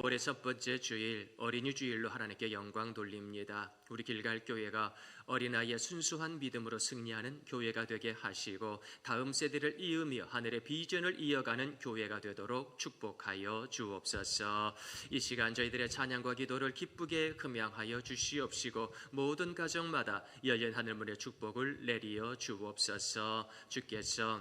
올해 첫 번째 주일 어린이 주일로 하나님께 영광 돌립니다. 우리 길갈 교회가 어린아이의 순수한 믿음으로 승리하는 교회가 되게 하시고 다음 세대를 이으며 하늘의 비전을 이어가는 교회가 되도록 축복하여 주옵소서. 이 시간 저희들의 찬양과 기도를 기쁘게 흠양하여 주시옵시고 모든 가정마다 열린 하늘문의 축복을 내리어 주옵소서. 주께서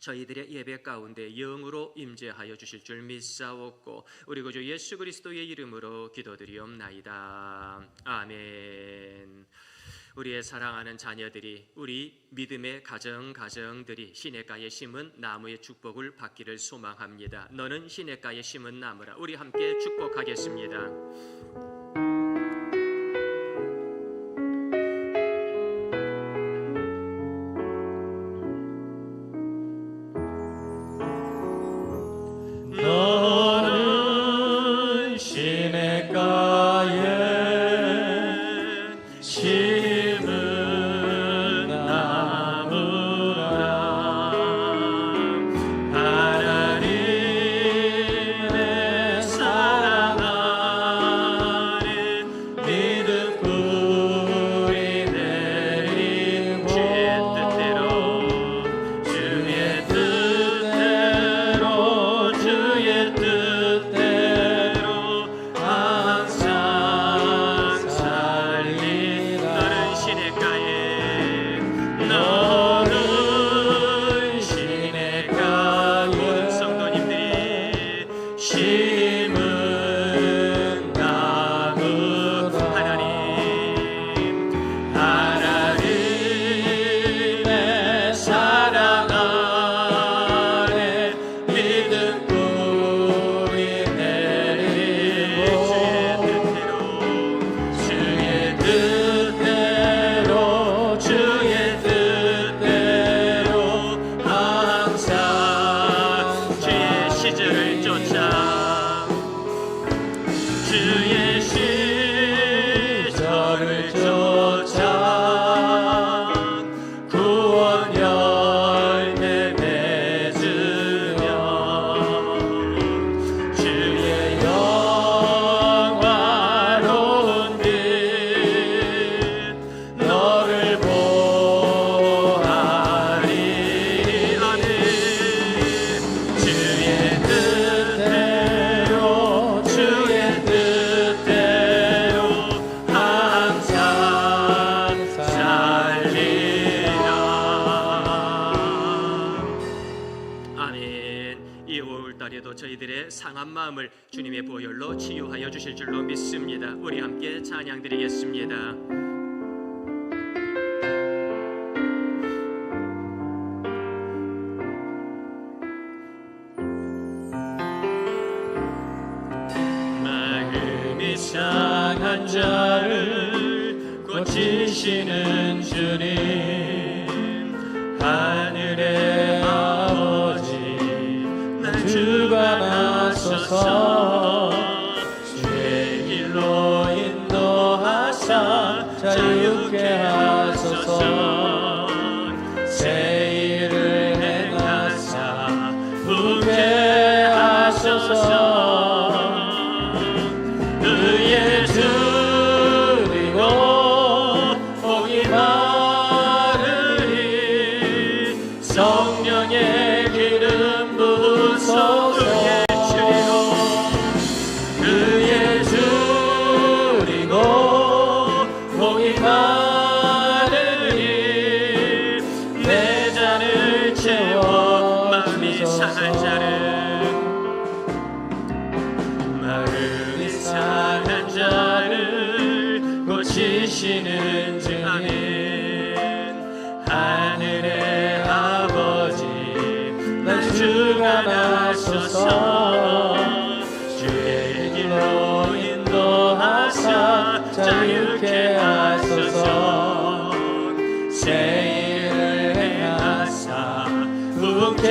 저희들의 예배 가운데 영으로 임재하여 주실 줄 믿사옵고 우리 구주 예수 그리스도의 이름으로 기도드리옵나이다. 아멘. 우리의 사랑하는 자녀들이, 우리 믿음의 가정들이 시냇가에 심은 나무의 축복을 받기를 소망합니다. 너는 시냇가에 심은 나무라. 우리 함께 축복하겠습니다. 저희들의 상한 마음을 주님의 보혈로 치유하여 주실 줄로 믿습니다. 우리 함께 찬양 드리겠습니다. 마음이 상한 자를 고치시는 주님, 하늘의 주가 나서서 주의 길로 인도하사 자유케 하소서. 새 일을 행하사 부게 하소서. 의에 드리고 복이 마르리 성령의 기름 부소서. 그의 줄이고 복이 많으니 내 잔을 채워 마음이 상한 자를 고치시는 주님, 하늘의 아버지 난 주가 나소서. 주의 길로 인도하사 자유케 하소서. 새 일을 행하사 부흥케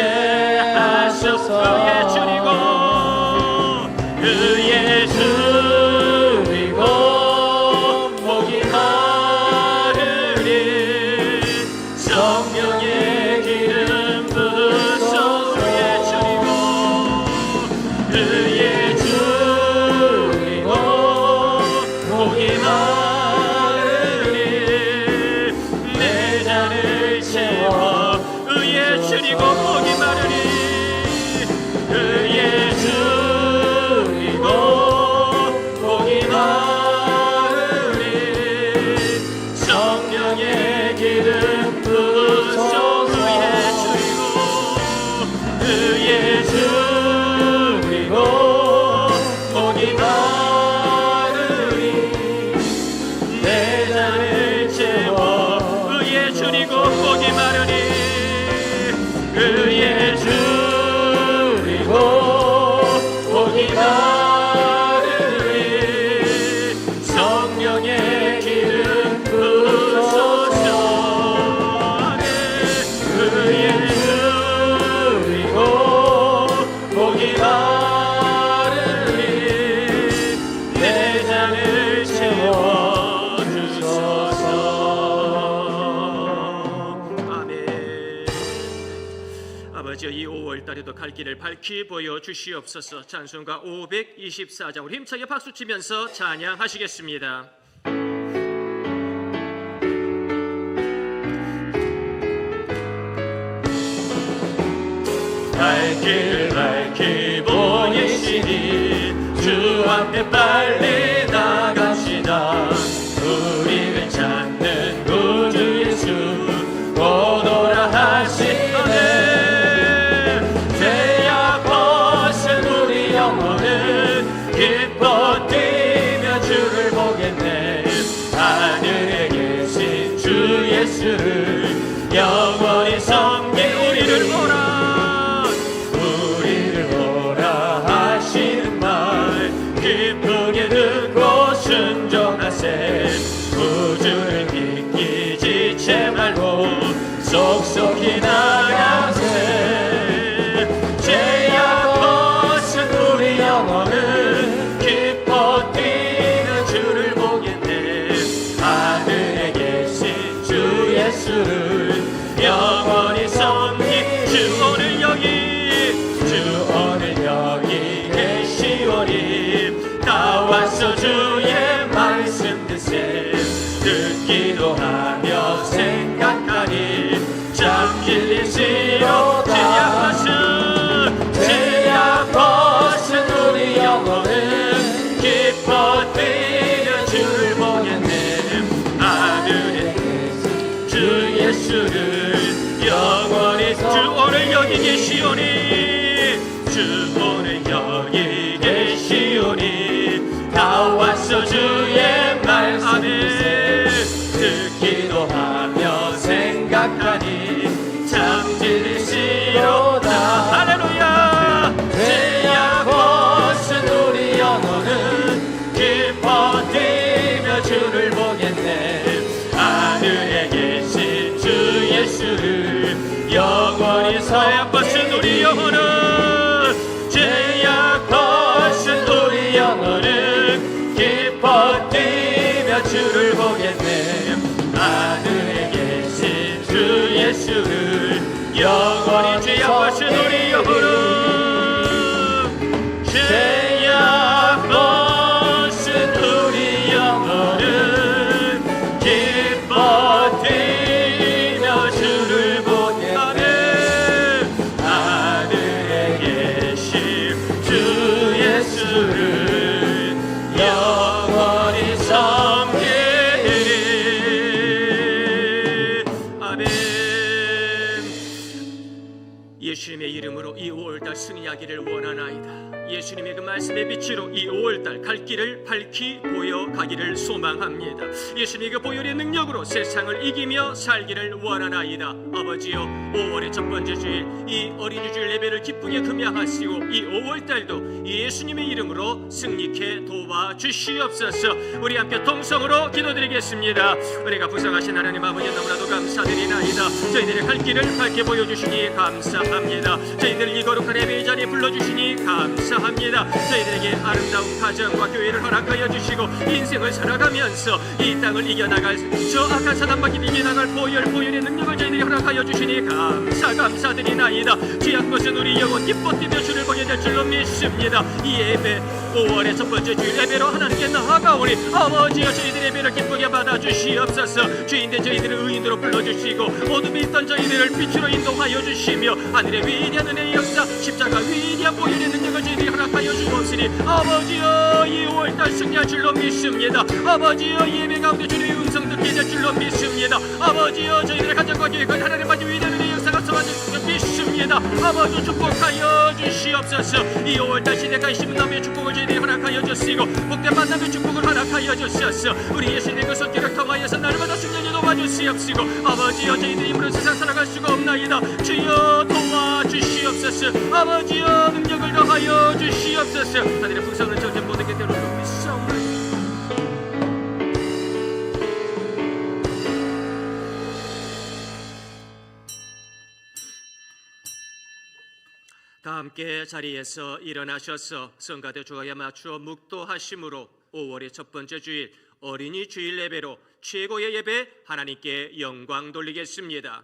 하소서. 의에 줄이고 의에 줄이고 복이 마르리 성령의 기름 부소. 의에 줄이고 의에 줄이고 갈 길을 밝히 보여주시옵소서. 찬송가 524장 우리 힘차게 박수치면서 찬양하시겠습니다. 갈 길을 밝히 보이시니 주 앞에 빨리 나갑시다. 우리를 찾는 구주 예수 오너라 하시네. 죄악 벗은 우리 영혼은 기뻐 뛰며 주를 보겠네. 하늘에 계신 주 예수를 영원히 섬긴 우리를 보라. 기쁘게 듣고 순종하세. 구주를 믿기 지체 말고 속속히 나가세. 죄악 벗은 우리 영혼은 기뻐 뛰는 주를 보겠네. 하늘에 계신 주 예수를 영원히 섬기. 주 오늘 여기 계시오니 다 와서 주의 말씀 듣세. 듣기도 하며 생각하니 참 진리시로다. 죄악 벗은 우리 영혼은 기뻐 뛰는 주를 보겠네. 하늘에 계신 주 예수를 영원히. 주 오늘 여기 계시오니 주 오늘 여기 계시오니 다 와서 주의 말씀 듣기도 하며 생각하니 참 진리시로다. 할렐루야. 죄악 벗은 우리 영혼은 기뻐 뛰며 주를 보겠네. 하늘에 계신 주 예수를 영원히 죄악 벗은 우리 영혼은 죄악 벗은 우리 영혼은 기뻐 뛰며 주를 보겠네. 하늘에 계신 주 예수를 영원히. 죄악 벗은 우리 영혼은 죄악 벗은 우리 영혼은 기뻐 뛰며 주를 보겠네. 하늘에 계신 주 예수를 영원히 섬기리. 아멘. 예수님의 이름으로 이 5월달 승리하기를 원하나이다. 예수님의 그 말씀의 빛으로 이 5월달 갈 길을 밝히 보여가기를 소망합니다. 예수님의 그 보혈의 능력으로 세상을 이기며 살기를 원하나이다. 아버지여, 5월의 첫 번째 주일 이 어린이 주일 예배를 기쁘게 금양하시고 이 5월달도 예수님의 이름으로 승리케 도와주시옵소서. 우리 함께 동성으로 기도드리겠습니다. 은혜가 부상하신 하나님 아버지, 너무나도 감사드리나이다. 저희들의 갈 길을 밝게 보여주시니 감사합니다. 저희들 이 거룩한 예배의 자리에 불러주시니 감사합니다. 저희들에게 아름다운 가정과 교회를 허락하여 주시고 인생을 살아가면서 이 땅을 이겨나갈 저 악한 사단마귀 이겨나갈 보혈의 능력을 저희들이 허락하여 주시니 감사드리나이다. 죄악 벗은 우리 영혼 기뻐 뛰며 주를 보게 될 줄로 믿습니다. 이 예배 5월의 첫 번째 주일 예배로 하나님께 나아가오니 아버지여, 저희들의 예배를 기쁘게 받아주시옵소서. 죄인된 저희들을 의인으로 불러주시고 어둠에 있던 저희들을 빛으로 인도하여 주시며 하늘의 위대한 은혜의 역사, 십자가 위대한 보혈의 능력을 저희들이 허락하여 주옵시니 아버지여, 이 5월달 승리할 줄로 믿습니다. 아버지여, 예배 가운데 주님의 음성 듣게 될 줄로 믿습니다. 아버지여, 저희들의 가정과 교회가 하나님 아버지 위대한 은혜의 역사가 성하실 줄로 믿습니다. 아버지 축복하여 주시옵소서. 이 5월달 시대가 심남의 축복을 저희들이 허락하여 주시고 복된 만남의 축복을 허락하여 주시옵소서. 우리 예수님의 그 손길을 통하여서 날마다 승리하게 도와주시옵시고 아버지여, 저희들이 힘으로 세상 살아갈 수가 없나이다. 주여 도와주시옵소서. 아버지여, 능력을 더하여 주시옵소서. 하늘의 풍성을 전쟁 모든 게 때로 믿사옵나이다. 다 함께 자리에서 일어나셔서 성가대 주가에 맞추어 묵도하심으로 5월의 첫 번째 주일 어린이 주일 예배로 최고의 예배 하나님께 영광 돌리겠습니다.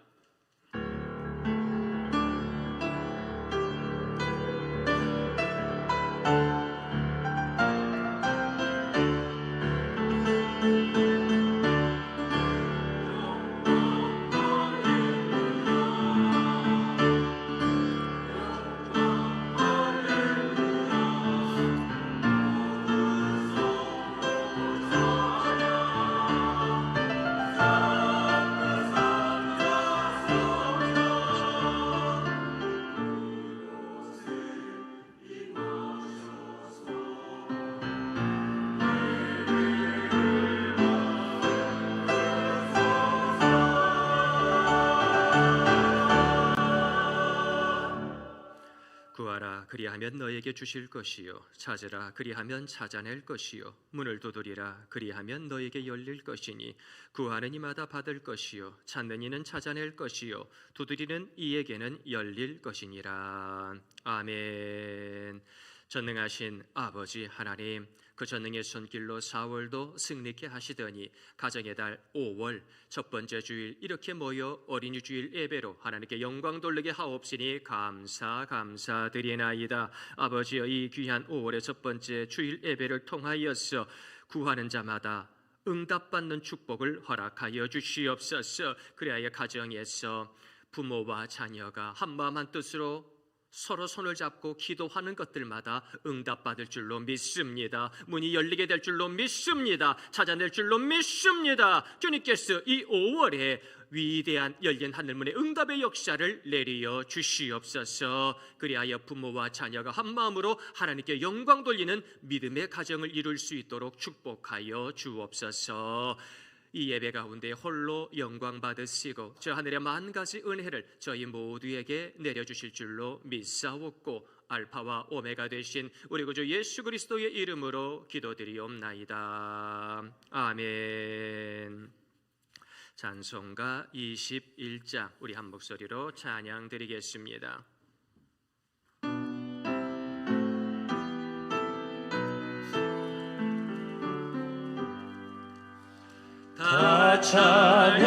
너에게 주실 것이요 찾으라 그리하면 찾아낼 것이요 문을 두드리라 그리하면 너에게 열릴 것이니 구하는 이마다 받을 것이요 찾는 이는 찾아낼 것이요 두드리는 이에게는 열릴 것이니라. 아멘. 전능하신 아버지 하나님, 그 전능의 손길로 4월도 승리케 하시더니 가정의 달 5월 첫 번째 주일 이렇게 모여 어린이 주일 예배로 하나님께 영광 돌리게 하옵시니 감사드리나이다. 아버지여, 이 귀한 5월의 첫 번째 주일 예배를 통하여서 구하는 자마다 응답받는 축복을 허락하여 주시옵소서. 그리하여 가정에서 부모와 자녀가 한마음 한뜻으로 서로 손을 잡고 기도하는 것들마다 응답받을 줄로 믿습니다. 문이 열리게 될 줄로 믿습니다. 찾아낼 줄로 믿습니다. 주님께서 이 5월에 위대한 열린 하늘문의 응답의 역사를 내리어 주시옵소서. 그리하여 부모와 자녀가 한마음으로 하나님께 영광 돌리는 믿음의 가정을 이룰 수 있도록 축복하여 주옵소서. 이 예배 가운데 홀로 영광 받으시고 저 하늘의 만 가지 은혜를 저희 모두에게 내려주실 줄로 믿사옵고 알파와 오메가 되신 우리 구주 예수 그리스도의 이름으로 기도드리옵나이다. 아멘. 찬송가 21장 우리 한 목소리로 찬양 드리겠습니다. 다 찬양하여라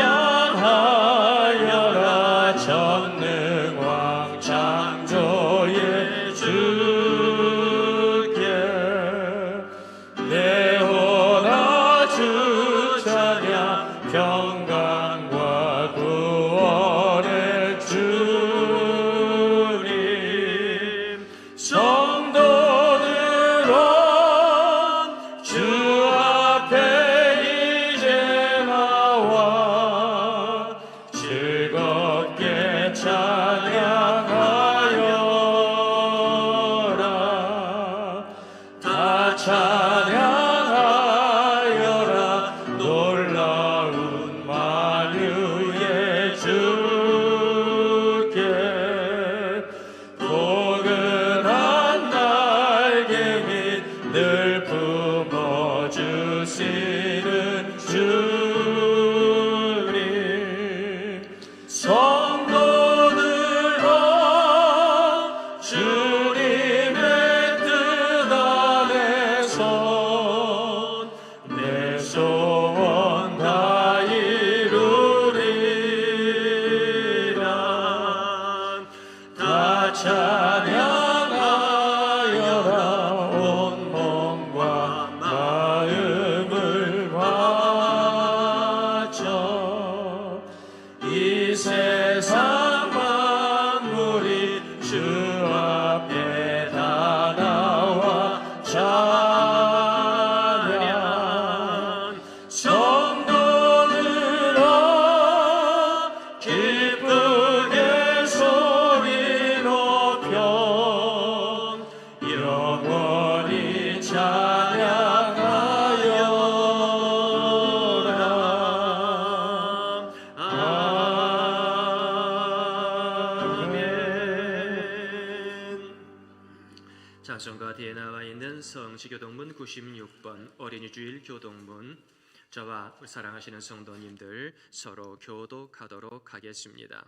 전능왕 창조의 주께 내오라 주 찬양 평강과 구원의 주님 성도들은 주 앞에 즐겁게 찬양하여라. 다 찬양하여라. 놀라운 만유의 주께 포근한 날개 및 늘 품어주시는 성도들아 주님의 뜻 안에서 내 소원 다 이루리라. 다 찬양하여라. 온 몸과 마음을 바쳐 이 세상 만물이 주 앞에 다 나와 찬양. 성도들아 기쁘게 소리 높여 영원히 찬양하여라. 찬송가 뒤에 나와 있는 성시교동문 96번 어린이주일 교동문, 저와 사랑하시는 성도님들 서로 교독하도록 하겠습니다.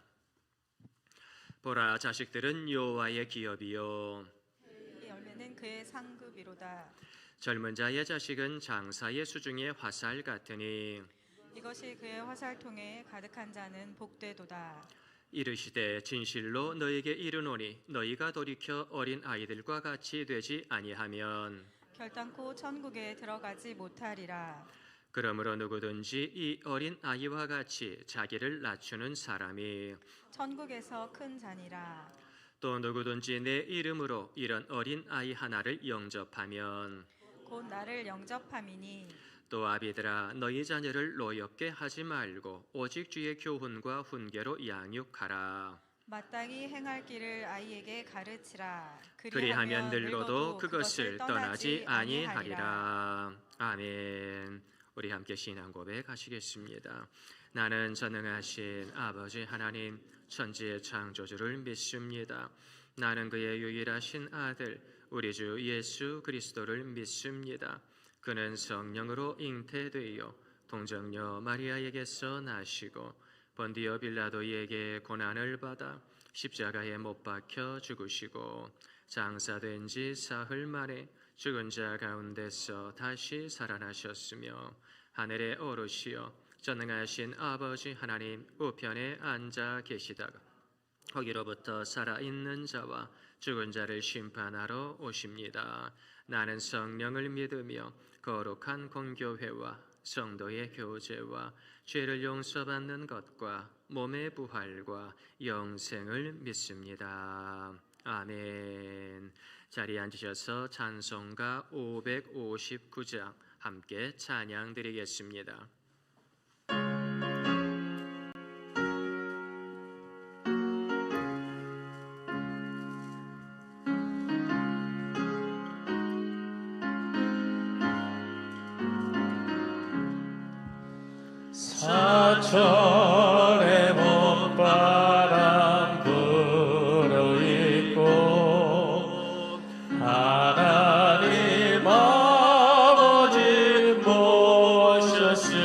보라, 자식들은 여호와의 기업이요 이 열매는 그의 상급이로다. 젊은 자의 자식은 장사의 수중의 화살 같으니 이것이 그의 화살통에 가득한 자는 복되도다. 이르시되 진실로 너에게 이르노니 너희가 돌이켜 어린 아이들과 같이 되지 아니하면 결단코 천국에 들어가지 못하리라. 그러므로 누구든지 이 어린 아이와 같이 자기를 낮추는 사람이 천국에서 큰 자니라. 또 누구든지 내 이름으로 이런 어린 아이 하나를 영접하면 곧 나를 영접함이니 또 아비들아, 너희 자녀를 노엽게 하지 말고 오직 주의 교훈과 훈계로 양육하라. 마땅히 행할 길을 아이에게 가르치라. 그리하면 늙어도 그것을 떠나지 아니하리라. 아멘. 우리 함께 신앙 고백하시겠습니다. 나는 전능하신 아버지 하나님 천지의 창조주를 믿습니다. 나는 그의 유일하신 아들 우리 주 예수 그리스도를 믿습니다. 그는 성령으로 잉태되어 동정녀 마리아에게서 나시고 본디오 빌라도에게 고난을 받아 십자가에 못 박혀 죽으시고 장사된 지 사흘 만에 죽은 자 가운데서 다시 살아나셨으며 하늘에 오르시어 전능하신 아버지 하나님 우편에 앉아 계시다가 거기로부터 살아있는 자와 죽은 자를 심판하러 오십니다. 나는 성령을 믿으며 거룩한 공교회와 성도의 교제와 죄를 용서받는 것과 몸의 부활과 영생을 믿습니다. 아멘. 자리에 앉으셔서 찬송가 559장 함께 찬양 드리겠습니다. 사천의 못바람 불어있고 하나님 아버지 모셨으니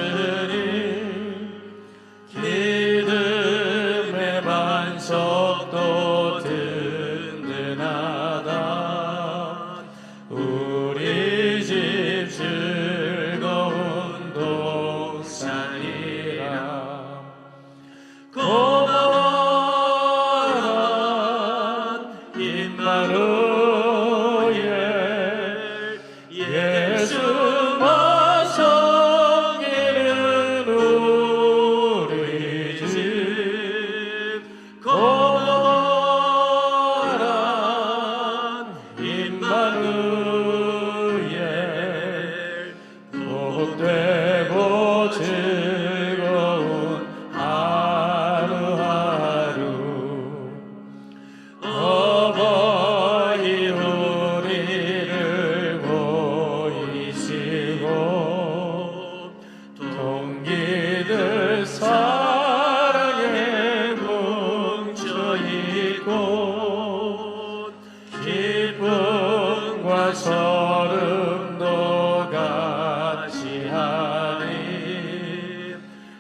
기름의 반석도 든든하다. 우리 집 즐거운 동산이라. 고마워라 임마누엘 예수만 섬기는 우리 집. 고마워라 임마누엘 복되고 즐거운 하루하루. 어버이 우리를 보이시고 동기들 사랑에 뭉쳐있고 기쁨과 소름도 같이 하니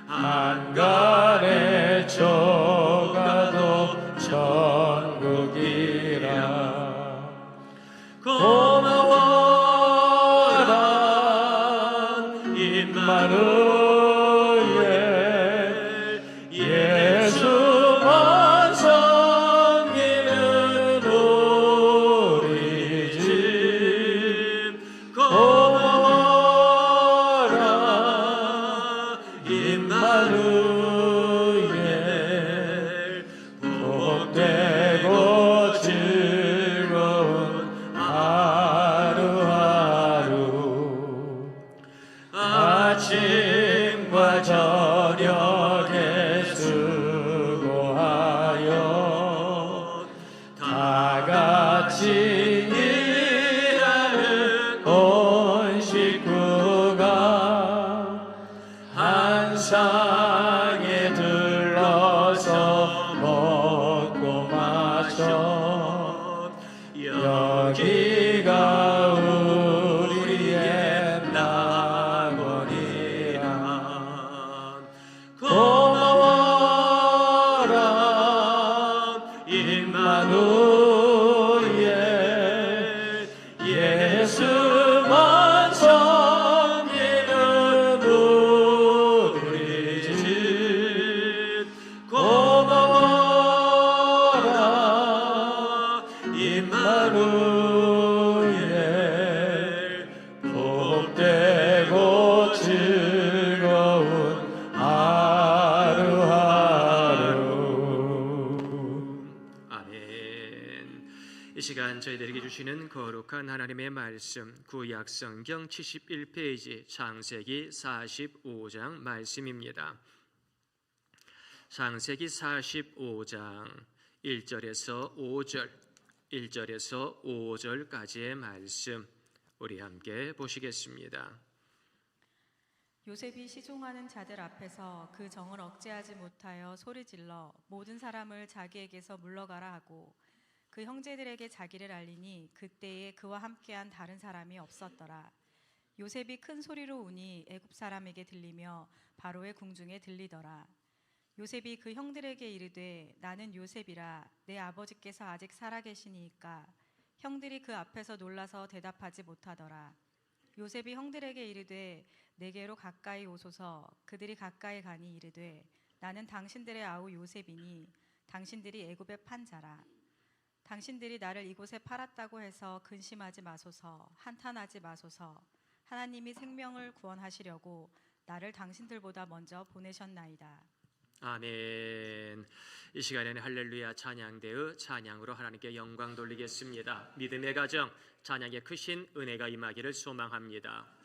한간에 저가도 천국이라. 고마워라 임마누엘 예수만 섬기는 우리 집. 고마워라 임마누엘 복되고 즐거운 하루하루. 아침과 저녁에 수고하여 다 같이 일하는 온 식구가 한 상에 들러서 먹고 마셔. 여기가 우리의 낙원이라. 고마워라 임마누엘 예수만 섬기는 우리 집. 고마워라 임마누엘 복되고 즐거운 하루하루. 아멘. 이 시간 저희들에게 주시는 거룩한 하나님의 말씀 구약 성경 71페이지 창세기 45장 말씀입니다. 창세기 45장 1절에서 5절까지의 말씀 우리 함께 보시겠습니다. 요셉이 시종하는 자들 앞에서 그 정을 억제하지 못하여 소리질러 모든 사람을 자기에게서 물러가라 하고 그 형제들에게 자기를 알리니 그때에 그와 함께한 다른 사람이 없었더라. 요셉이 큰 소리로 우니 애굽 사람에게 들리며 바로의 궁중에 들리더라. 요셉이 그 형들에게 이르되 나는 요셉이라. 내 아버지께서 아직 살아계시니이까. 형들이 그 앞에서 놀라서 대답하지 못하더라. 요셉이 형들에게 이르되 내게로 가까이 오소서. 그들이 가까이 가니 이르되 나는 당신들의 아우 요셉이니 당신들이 애굽에 판 자라. 당신들이 나를 이곳에 팔았다고 해서 근심하지 마소서. 한탄하지 마소서. 하나님이 생명을 구원하시려고 나를 당신들보다 먼저 보내셨나이다. 아멘. 이 시간에는 할렐루야 찬양대의 찬양으로 하나님께 영광 돌리겠습니다. 믿음의 가정, 찬양의 크신 은혜가 임하기를 소망합니다.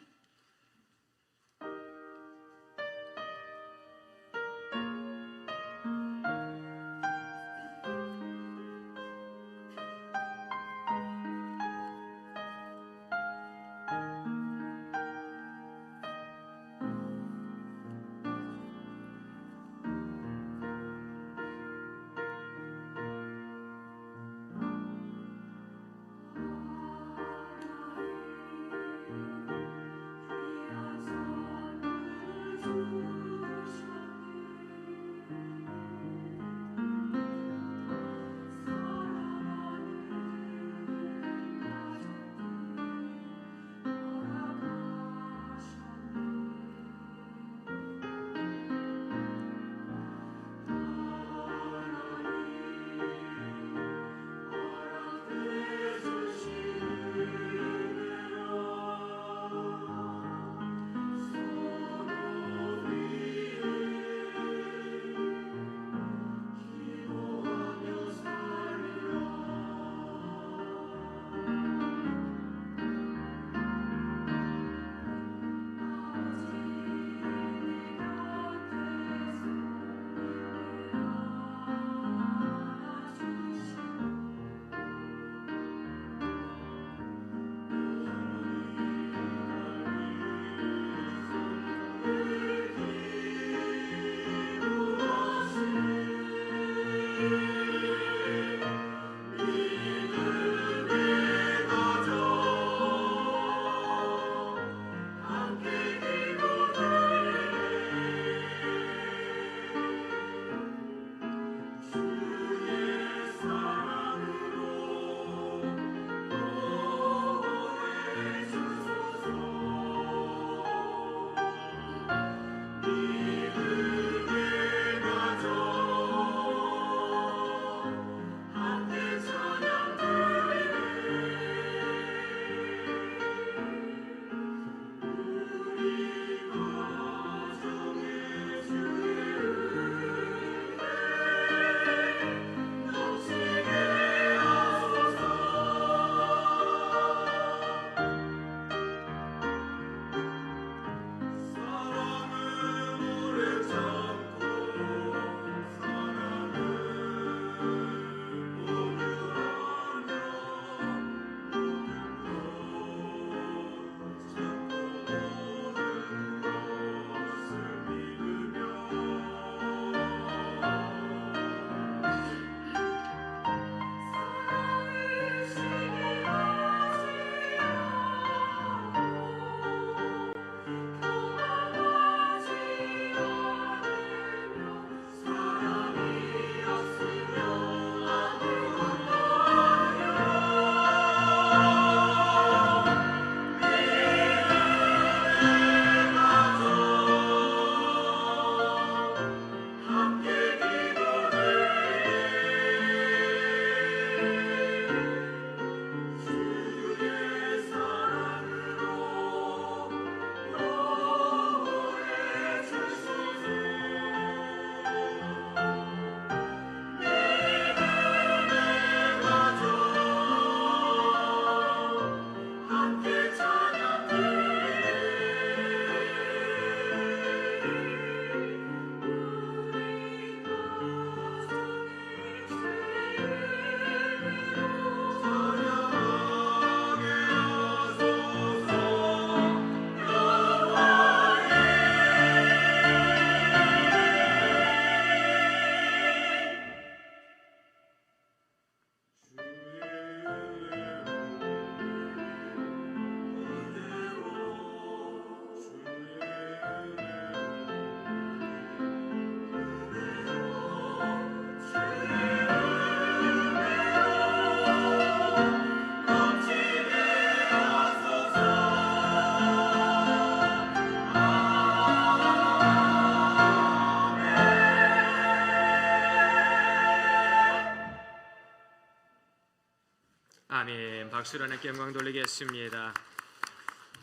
박수로 하나님께 영광 돌리겠습니다.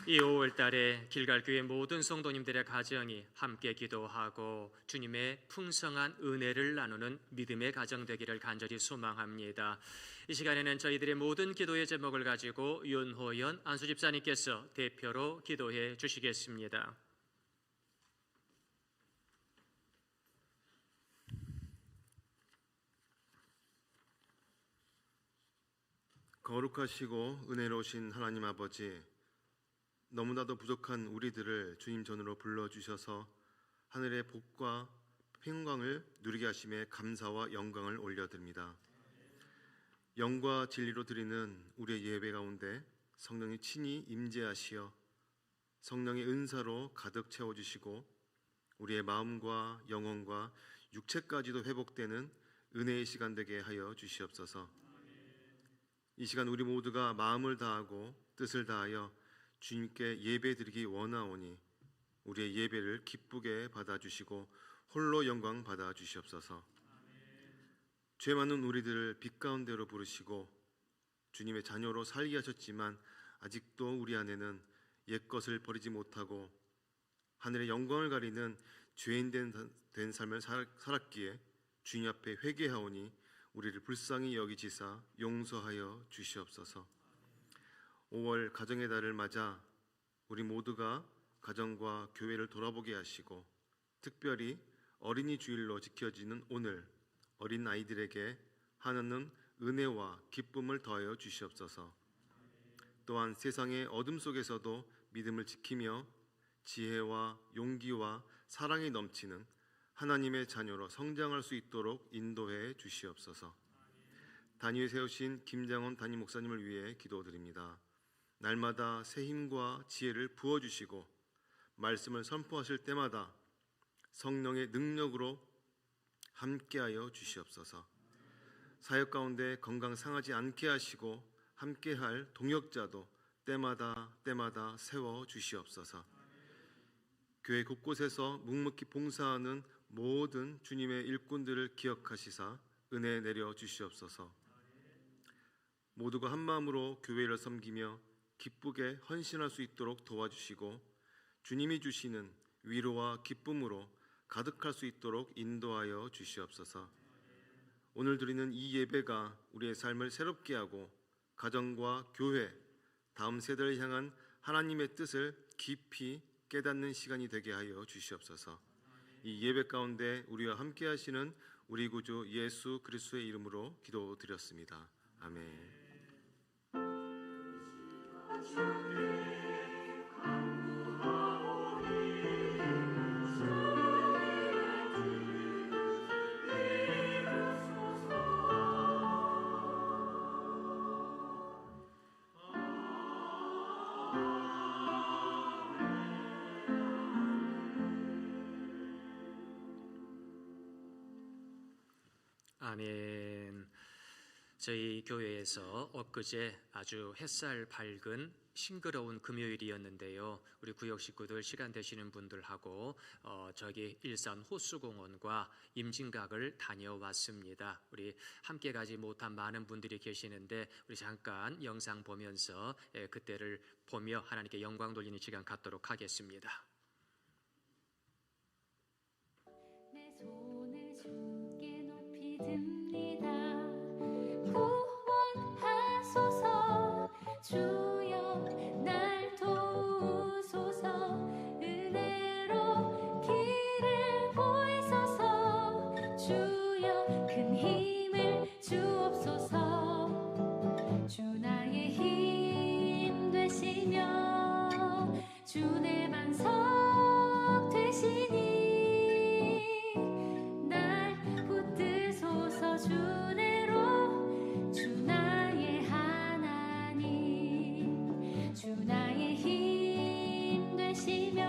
이 5월달에 길갈교회 모든 성도님들의 가정이 함께 기도하고 주님의 풍성한 은혜를 나누는 믿음의 가정 되기를 간절히 소망합니다. 이 시간에는 저희들의 모든 기도의 제목을 가지고 윤호연 안수집사님께서 대표로 기도해 주시겠습니다. 거룩하시고 은혜로우신 하나님 아버지, 너무나도 부족한 우리들을 주님 전으로 불러주셔서 하늘의 복과 평강을 누리게 하심에 감사와 영광을 올려드립니다. 영과 진리로 드리는 우리의 예배 가운데 성령이 친히 임재하시어 성령의 은사로 가득 채워주시고 우리의 마음과 영혼과 육체까지도 회복되는 은혜의 시간 되게 하여 주시옵소서. 이 시간 우리 모두가 마음을 다하고 뜻을 다하여 주님께 예배드리기 원하오니 우리의 예배를 기쁘게 받아주시고 홀로 영광 받아주시옵소서. 죄 많은 우리들을 빛 가운데로 부르시고 주님의 자녀로 살게 하셨지만 아직도 우리 안에는 옛것을 버리지 못하고 하늘의 영광을 가리는 죄인 된 삶을 살았기에 주님 앞에 회개하오니 우리를 불쌍히 여기시사 용서하여 주시옵소서. 5월 가정의 달을 맞아 우리 모두가 가정과 교회를 돌아보게 하시고 특별히 어린이 주일로 지켜지는 오늘 어린 아이들에게 하나님 은혜와 기쁨을 더하여 주시옵소서. 또한 세상의 어둠 속에서도 믿음을 지키며 지혜와 용기와 사랑이 넘치는 하나님의 자녀로 성장할 수 있도록 인도해 주시옵소서. 단위에 세우신 김장원 담임 목사님을 위해 기도드립니다. 날마다 새 힘과 지혜를 부어주시고 말씀을 선포하실 때마다 성령의 능력으로 함께하여 주시옵소서. 사역 가운데 건강 상하지 않게 하시고 함께할 동역자도 때마다 세워 주시옵소서. 교회 곳곳에서 묵묵히 봉사하는 모든 주님의 일꾼들을 기억하시사 은혜 내려 주시옵소서. 모두가 한 마음으로 교회를 섬기며 기쁘게 헌신할 수 있도록 도와주시고 주님이 주시는 위로와 기쁨으로 가득할 수 있도록 인도하여 주시옵소서. 오늘 드리는 이 예배가 우리의 삶을 새롭게 하고 가정과 교회, 다음 세대를 향한 하나님의 뜻을 깊이 깨닫는 시간이 되게 하여 주시옵소서. 이 예배 가운데 우리와 함께 하시는 우리 구주 예수 그리스도의 이름으로 기도드렸습니다. 아멘. 아멘. 저희 교회에서 엊그제 아주 햇살 밝은 싱그러운 금요일이었는데요. 우리 구역 식구들 시간 되시는 분들하고 저기 일산 호수공원과 임진각을 다녀왔습니다. 우리 함께 가지 못한 많은 분들이 계시는데 우리 잠깐 영상 보면서 그때를 보며 하나님께 영광 돌리는 시간 갖도록 하겠습니다. 내 손을 주께 높이 듭니다. 구원하소서. 주여 날 도우소서. 은혜로 길을 보이소서. 주여 큰 힘을 주옵소서. 주 나의 힘 되시며 주 내 반석 되시니 주 나의 힘 되시며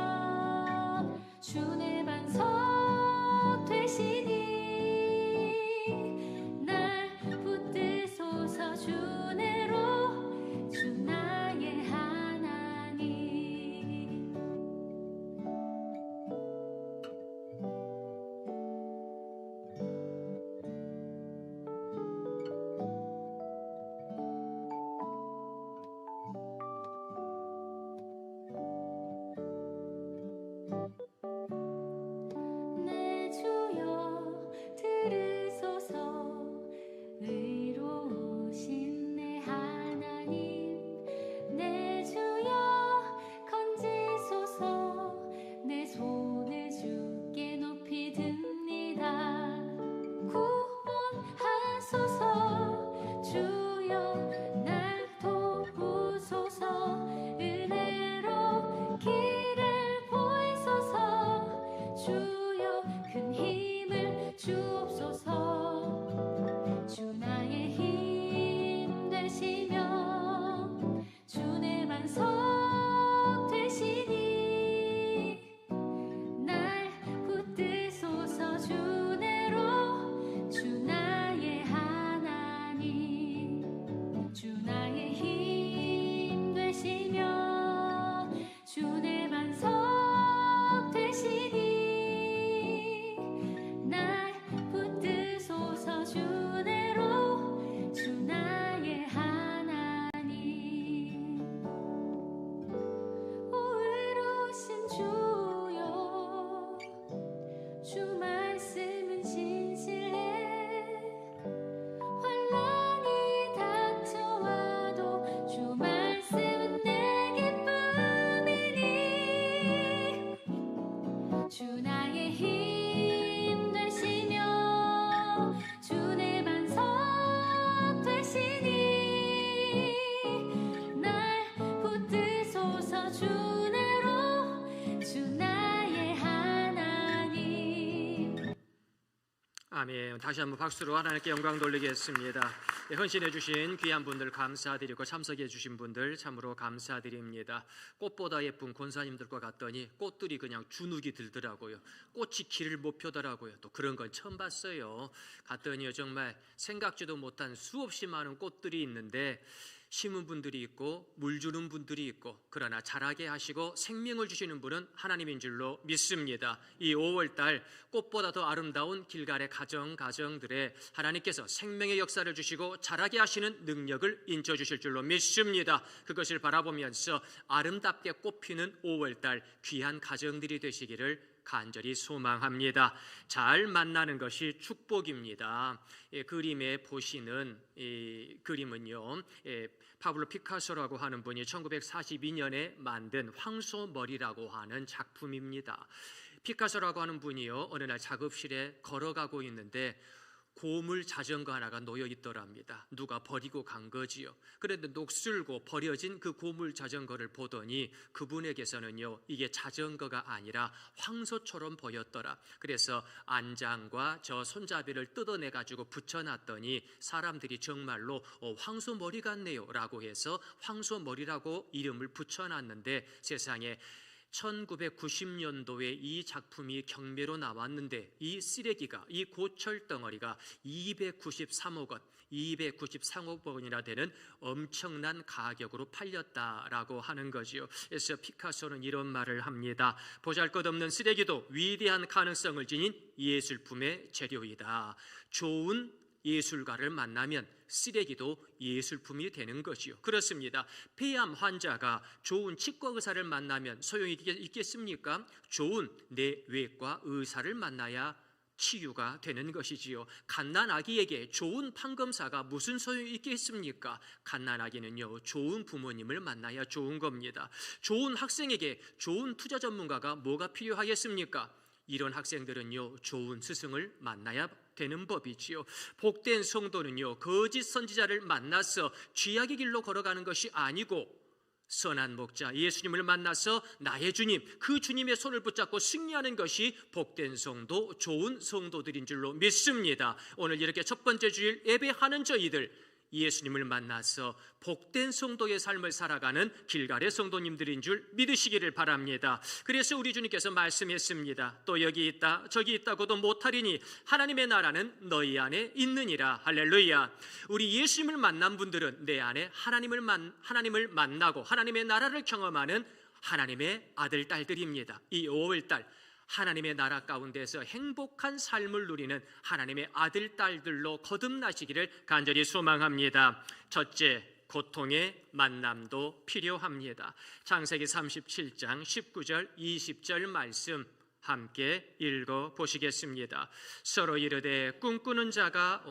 주 내 반석 되시니 날 붙드소서. 주 내로 주 나의 하나님. 아멘. 다시 한번 박수로 하나님께 영광 돌리겠습니다. 네, 헌신해 주신 귀한 분들 감사드리고 참석해 주신 분들 참으로 감사드립니다. 꽃보다 예쁜 권사님들과 갔더니 꽃들이 그냥 주눅이 들더라고요. 꽃이 길을 못 펴더라고요. 또 그런 건 처음 봤어요. 갔더니요, 정말 생각지도 못한 수없이 많은 꽃들이 있는데 심은 분들이 있고 물 주는 분들이 있고, 그러나 자라게 하시고 생명을 주시는 분은 하나님인 줄로 믿습니다. 이 5월달 꽃보다 더 아름다운 길갈의 가정들에 하나님께서 생명의 역사를 주시고 자라게 하시는 능력을 인쳐주실 줄로 믿습니다. 그것을 바라보면서 아름답게 꽃피는 5월달 귀한 가정들이 되시기를 간절히 소망합니다. 잘 만나는 것이 축복입니다. 그림에 보시는 이 그림은요, 파블로 피카소라고 하는 분이 1942년에 만든 황소머리라고 하는 작품입니다. 피카소라고 하는 분이요, 어느 날 작업실에 걸어가고 있는데 고물 자전거 하나가 놓여 있더랍니다. 누가 버리고 간 거지요. 그런데 녹슬고 버려진 그 고물 자전거를 보더니 그분에게서는요, 이게 자전거가 아니라 황소처럼 보였더라. 그래서 안장과 저 손잡이를 뜯어내 가지고 붙여놨더니 사람들이 정말로 황소 머리 같네요 라고 해서 황소머리라고 이름을 붙여놨는데, 세상에 1990년도에 이 작품이 경매로 나왔는데 이 쓰레기가, 이 고철 덩어리가 293억 원이나 되는 엄청난 가격으로 팔렸다라고 하는 거지요. 그래서 피카소는 이런 말을 합니다. 보잘것없는 쓰레기도 위대한 가능성을 지닌 예술품의 재료이다. 좋은 예술가를 만나면 쓰레기도 예술품이 되는 것이요. 그렇습니다. 폐암 환자가 좋은 치과 의사를 만나면 소용이 있겠습니까? 좋은 내외과 의사를 만나야 치유가 되는 것이지요. 갓난아기에게 좋은 판검사가 무슨 소용이 있겠습니까? 갓난아기는요, 좋은 부모님을 만나야 좋은 겁니다. 좋은 학생에게 좋은 투자 전문가가 뭐가 필요하겠습니까? 이런 학생들은요, 좋은 스승을 만나야 되는 법이지요. 복된 성도는요, 거짓 선지자를 만나서 죄악의 길로 걸어가는 것이 아니고 선한 목자 예수님을 만나서 나의 주님, 그 주님의 손을 붙잡고 승리하는 것이 복된 성도, 좋은 성도들인 줄로 믿습니다. 오늘 이렇게 첫 번째 주일 예배하는 저희들, 예수님을 만나서 복된 성도의 삶을 살아가는 길갈의 성도님들인 줄 믿으시기를 바랍니다. 그래서 우리 주님께서 말씀했습니다. 또 여기 있다 저기 있다고도 못하리니 하나님의 나라는 너희 안에 있느니라. 할렐루야. 우리 예수님을 만난 분들은 내 안에 하나님을 만나고 하나님의 나라를 경험하는 하나님의 아들 딸들입니다. 이 5월달 하나님의 나라 가운데서 행복한 삶을 누리는 하나님의 아들 딸들로 거듭나시기를 간절히 소망합니다. 첫째, 고통의 만남도 필요합니다. 창세기 37장 19절 20절 말씀 함께 읽어 보시겠습니다. 서로 이르되 꿈꾸는 자가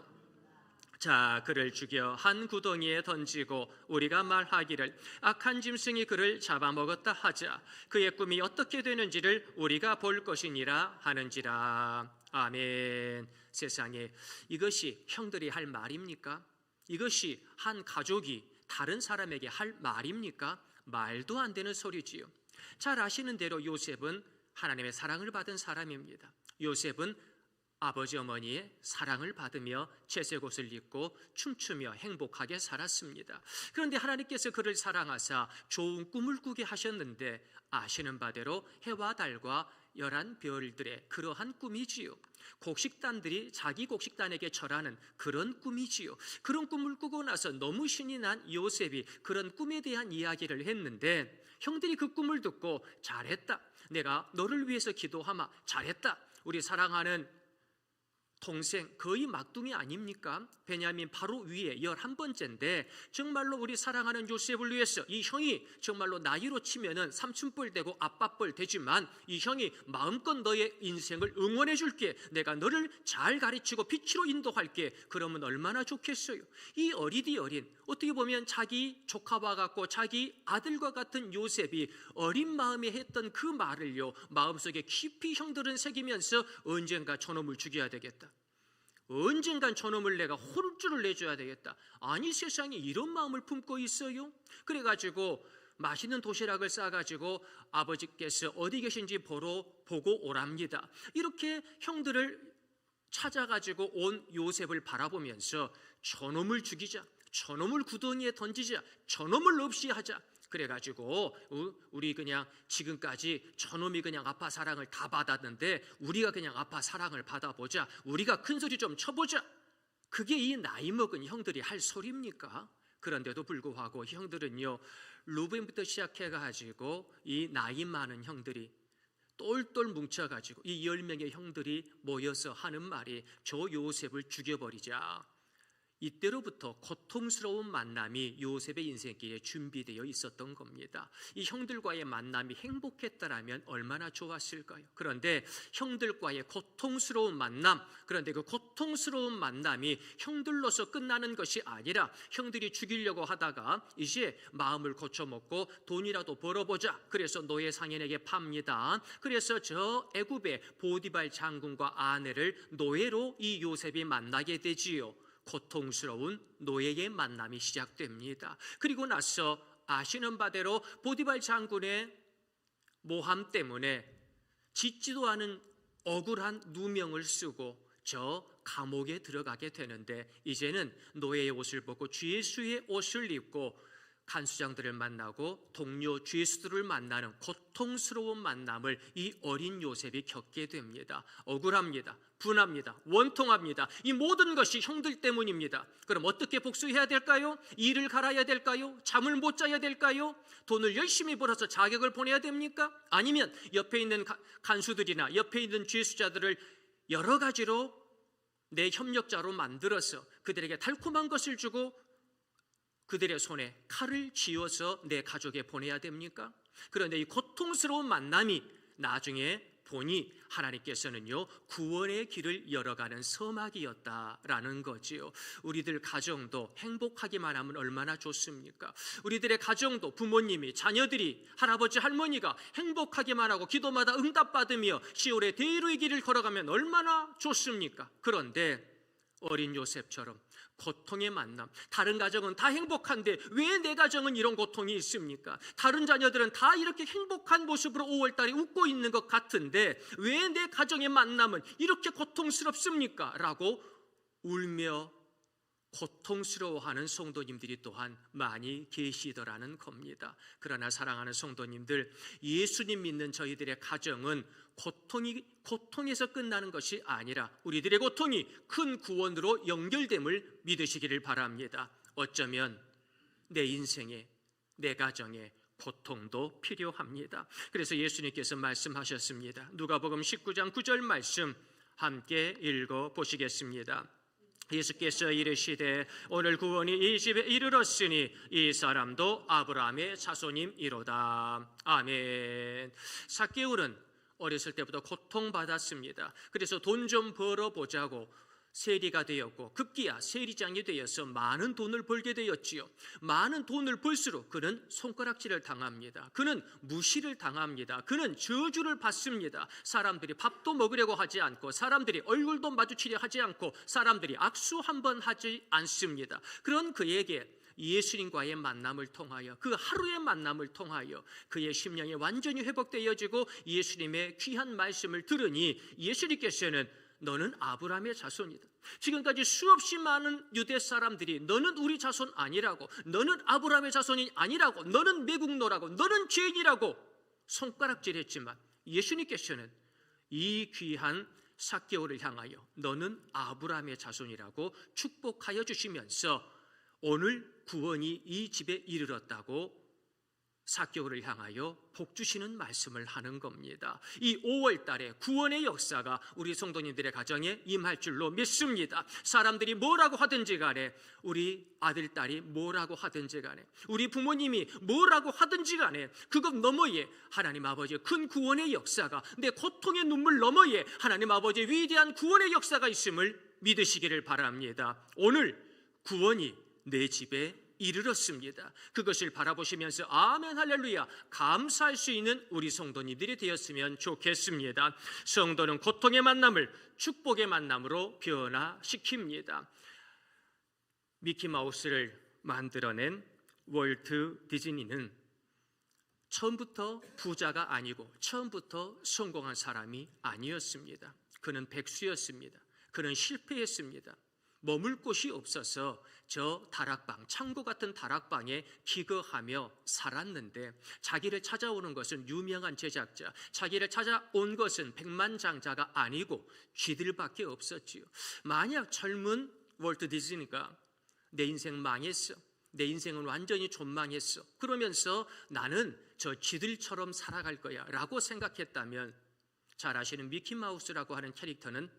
그를 죽여 한 구덩이에 던지고 우리가 말하기를 악한 짐승이 그를 잡아먹었다 하자. 그의 꿈이 어떻게 되는지를 우리가 볼 것이니라 하는지라. 아멘. 세상에, 이것이 형들이 할 말입니까? 이것이 한 가족이 다른 사람에게 할 말입니까? 말도 안 되는 소리지요. 잘 아시는 대로 요셉은 하나님의 사랑을 받은 사람입니다. 요셉은 아버지 어머니의 사랑을 받으며 채색옷을 입고 춤추며 행복하게 살았습니다. 그런데 하나님께서 그를 사랑하사 좋은 꿈을 꾸게 하셨는데, 아시는 바대로 해와 달과 11별들의 그러한 꿈이지요. 곡식단들이 자기 곡식단에게 절하는 그런 꿈이지요. 그런 꿈을 꾸고 나서 너무 신이 난 요셉이 그런 꿈에 대한 이야기를 했는데, 형들이 그 꿈을 듣고 잘했다, 내가 너를 위해서 기도하마, 잘했다, 우리 사랑하는 동생 거의 막둥이 아닙니까? 베냐민 바로 위에 11번째인데 정말로 우리 사랑하는 요셉을 위해서 이 형이 정말로 나이로 치면은 삼촌뻘 되고 아빠뻘 되지만 이 형이 마음껏 너의 인생을 응원해 줄게, 내가 너를 잘 가르치고 빛으로 인도할게, 그러면 얼마나 좋겠어요. 이 어리디 어린, 어떻게 보면 자기 조카와 같고 자기 아들과 같은 요셉이 어린 마음에 했던 그 말을요, 마음속에 깊이 형들은 새기면서 언젠가 저놈을 죽여야 되겠다, 언젠간 저놈을 내가 혼쭐을 내줘야 되겠다. 아니, 세상에 이런 마음을 품고 있어요? 그래가지고 맛있는 도시락을 싸가지고 아버지께서 어디 계신지 보고 오랍니다. 이렇게 형들을 찾아가지고 온 요셉을 바라보면서 저놈을 죽이자, 저놈을 구덩이에 던지자, 저놈을 없이 하자. 그래가지고 우리 그냥 지금까지 저놈이 그냥 아빠 사랑을 다 받았는데 우리가 그냥 아빠 사랑을 받아보자, 우리가 큰 소리 좀 쳐보자. 그게 이 나이 먹은 형들이 할 소리입니까? 그런데도 불구하고 형들은요, 루벤부터 시작해가지고 이 나이 많은 형들이 똘똘 뭉쳐가지고 이 10명의 형들이 모여서 하는 말이 저 요셉을 죽여버리자. 이때로부터 고통스러운 만남이 요셉의 인생길에 준비되어 있었던 겁니다. 이 형들과의 만남이 행복했다라면 얼마나 좋았을까요? 그런데 형들과의 고통스러운 만남, 그런데 그 고통스러운 만남이 형들로서 끝나는 것이 아니라 형들이 죽이려고 하다가 이제 마음을 고쳐먹고 돈이라도 벌어보자. 그래서 노예 상인에게 팝니다. 그래서 저 애굽의 보디발 장군과 아내를 노예로 이 요셉이 만나게 되지요. 고통스러운 노예의 만남이 시작됩니다. 그리고 나서 아시는 바대로 보디발 장군의 모함 때문에 짓지도 않은 억울한 누명을 쓰고 저 감옥에 들어가게 되는데, 이제는 노예의 옷을 벗고 죄수의 옷을 입고 간수장들을 만나고 동료 죄수들을 만나는 고통스러운 만남을 이 어린 요셉이 겪게 됩니다. 억울합니다. 분합니다. 원통합니다. 이 모든 것이 형들 때문입니다. 그럼 어떻게 복수해야 될까요? 일을 갈아야 될까요? 잠을 못 자야 될까요? 돈을 열심히 벌어서 자격을 보내야 됩니까? 아니면 옆에 있는 간수들이나 옆에 있는 죄수자들을 여러 가지로 내 협력자로 만들어서 그들에게 달콤한 것을 주고 그들의 손에 칼을 쥐어서 내 가족에 보내야 됩니까? 그런데 이 고통스러운 만남이 나중에 보니 하나님께서는요, 구원의 길을 열어가는 서막이었다라는 거지요. 우리들 가정도 행복하기만 하면 얼마나 좋습니까? 우리들의 가정도 부모님이, 자녀들이, 할아버지 할머니가 행복하기만 하고 기도마다 응답받으며 시올의 대로의 길을 걸어가면 얼마나 좋습니까? 그런데 어린 요셉처럼 고통의 만남, 다른 가정은 다 행복한데 왜 내 가정은 이런 고통이 있습니까? 다른 자녀들은 다 이렇게 행복한 모습으로 5월달에 웃고 있는 것 같은데 왜 내 가정의 만남은 이렇게 고통스럽습니까? 라고 울며 고통스러워하는 성도님들이 또한 많이 계시더라는 겁니다. 그러나 사랑하는 성도님들, 예수님 믿는 저희들의 가정은 고통에서 끝나는 것이 아니라 우리들의 고통이 큰 구원으로 연결됨을 믿으시기를 바랍니다. 어쩌면 내 인생에, 내 가정에 고통도 필요합니다. 그래서 예수님께서 말씀하셨습니다. 누가복음 19장 9절 말씀 함께 읽어보시겠습니다. 예수께서 이르시되 오늘 구원이 이 집에 이르렀으니 이 사람도 아브라함의 자손임이로다. 아멘. 삭개울은 어렸을 때부터 고통받았습니다. 그래서 돈 좀 벌어보자고 세리가 되었고 급기야 세리장이 되어서 많은 돈을 벌게 되었지요. 많은 돈을 벌수록 그는 손가락질을 당합니다. 그는 무시를 당합니다. 그는 저주를 받습니다. 사람들이 밥도 먹으려고 하지 않고 사람들이 얼굴도 마주치려 하지 않고 사람들이 악수 한번 하지 않습니다. 그런 그에게 예수님과의 만남을 통하여, 그 하루의 만남을 통하여 그의 심령이 완전히 회복되어지고 예수님의 귀한 말씀을 들으니 예수님께서는 너는 아브라함의 자손이다. 지금까지 수없이 많은 유대 사람들이 너는 우리 자손 아니라고, 너는 아브라함의 자손이 아니라고, 너는 매국노라고, 너는 죄인이라고 손가락질했지만 예수님께서는 이 귀한 삭개오를 향하여 너는 아브라함의 자손이라고 축복하여 주시면서 오늘 구원이 이 집에 이르렀다고 삭개오를 향하여 복 주시는 말씀을 하는 겁니다. 이 5월 달에 구원의 역사가 우리 성도님들의 가정에 임할 줄로 믿습니다. 사람들이 뭐라고 하든지 간에, 우리 아들, 딸이 뭐라고 하든지 간에, 우리 부모님이 뭐라고 하든지 간에 그것 너머에 하나님 아버지의 큰 구원의 역사가, 내 고통의 눈물 너머에 하나님 아버지의 위대한 구원의 역사가 있음을 믿으시기를 바랍니다. 오늘 구원이 내 집에 이르렀습니다. 그것을 바라보시면서 아멘 할렐루야 감사할 수 있는 우리 성도님들이 되었으면 좋겠습니다. 성도는 고통의 만남을 축복의 만남으로 변화시킵니다. 미키마우스를 만들어낸 월트 디즈니는 처음부터 부자가 아니고 처음부터 성공한 사람이 아니었습니다. 그는 백수였습니다. 그는 실패했습니다. 머물 곳이 없어서 저 다락방, 창고 같은 다락방에 기거하며 살았는데 자기를 찾아오는 것은 유명한 제작자, 자기를 찾아온 것은 백만장자가 아니고 쥐들밖에 없었지요. 만약 젊은 월트 디즈니가 내 인생 망했어, 내 인생은 완전히 존망했어, 그러면서 나는 저 쥐들처럼 살아갈 거야 라고 생각했다면 잘 아시는 미키마우스라고 하는 캐릭터는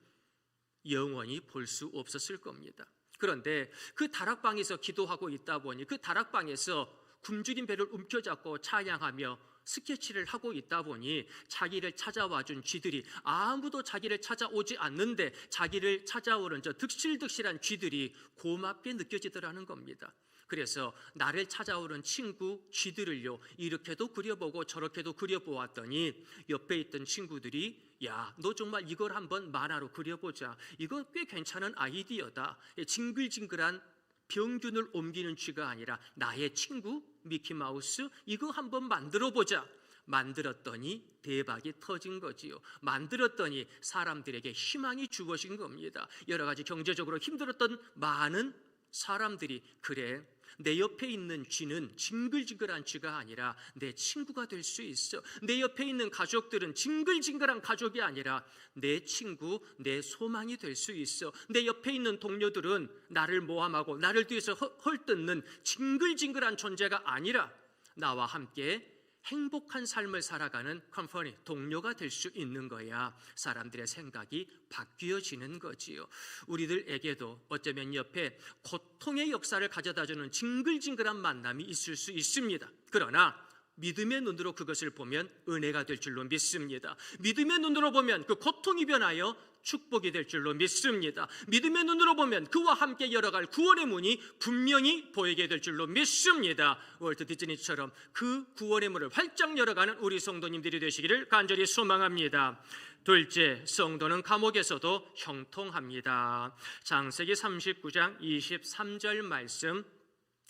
영원히 볼 수 없었을 겁니다. 그런데 그 다락방에서 기도하고 있다 보니, 그 다락방에서 굶주린 배를 움켜잡고 찬양하며 스케치를 하고 있다 보니 자기를 찾아와준 쥐들이, 아무도 자기를 찾아오지 않는데 자기를 찾아오는 저 득실득실한 쥐들이 고맙게 느껴지더라는 겁니다. 그래서 나를 찾아오는 친구 쥐들을요, 이렇게도 그려보고 저렇게도 그려보았더니 옆에 있던 친구들이 야, 너 정말 이걸 한번 만화로 그려보자, 이거 꽤 괜찮은 아이디어다, 징글징글한 병균을 옮기는 쥐가 아니라 나의 친구 미키마우스, 이거 한번 만들어보자. 만들었더니 대박이 터진 거지요. 만들었더니 사람들에게 희망이 주어진 겁니다. 여러 가지 경제적으로 힘들었던 많은 사람들이 그래, 내 옆에 있는 쥐는 징글징글한 쥐가 아니라 내 친구가 될 수 있어. 내 옆에 있는 가족들은 징글징글한 가족이 아니라 내 친구, 내 소망이 될 수 있어. 내 옆에 있는 동료들은 나를 모함하고 나를 뒤에서 헐뜯는 징글징글한 존재가 아니라 나와 함께 행복한 삶을 살아가는 컴퍼니, 동료가 될 수 있는 거야. 사람들의 생각이 바뀌어지는 거지요. 우리들에게도 어쩌면 옆에 고통의 역사를 가져다주는 징글징글한 만남이 있을 수 있습니다. 그러나 믿음의 눈으로 그것을 보면 은혜가 될 줄로 믿습니다. 믿음의 눈으로 보면 그 고통이 변하여 축복이 될 줄로 믿습니다. 믿음의 눈으로 보면 그와 함께 열어갈 구원의 문이 분명히 보이게 될 줄로 믿습니다. 월트 디즈니처럼 그 구원의 문을 활짝 열어가는 우리 성도님들이 되시기를 간절히 소망합니다. 둘째, 성도는 감옥에서도 형통합니다. 창세기 39장 23절 말씀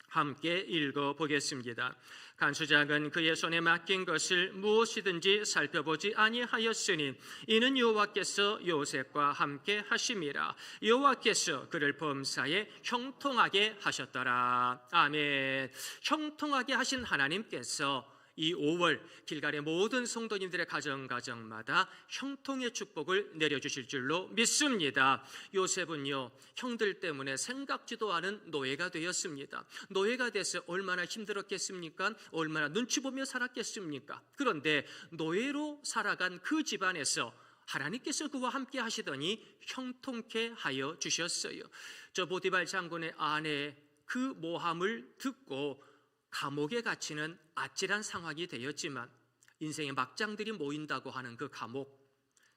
함께 읽어보겠습니다. 간수장은 그의 손에 맡긴 것을 무엇이든지 살펴보지 아니하였으니 이는 여호와께서 요셉과 함께 하심이라. 여호와께서 그를 범사에 형통하게 하셨더라. 아멘. 형통하게 하신 하나님께서 이 5월 길갈의 모든 성도님들의 가정마다 형통의 축복을 내려주실 줄로 믿습니다. 요셉은요, 형들 때문에 생각지도 않은 노예가 되었습니다. 노예가 돼서 얼마나 힘들었겠습니까? 얼마나 눈치 보며 살았겠습니까? 그런데 노예로 살아간 그 집안에서 하나님께서 그와 함께 하시더니 형통케 하여 주셨어요. 저 보디발 장군의 아내의 그 모함을 듣고 감옥에 갇히는 아찔한 상황이 되었지만 인생의 막장들이 모인다고 하는 그 감옥,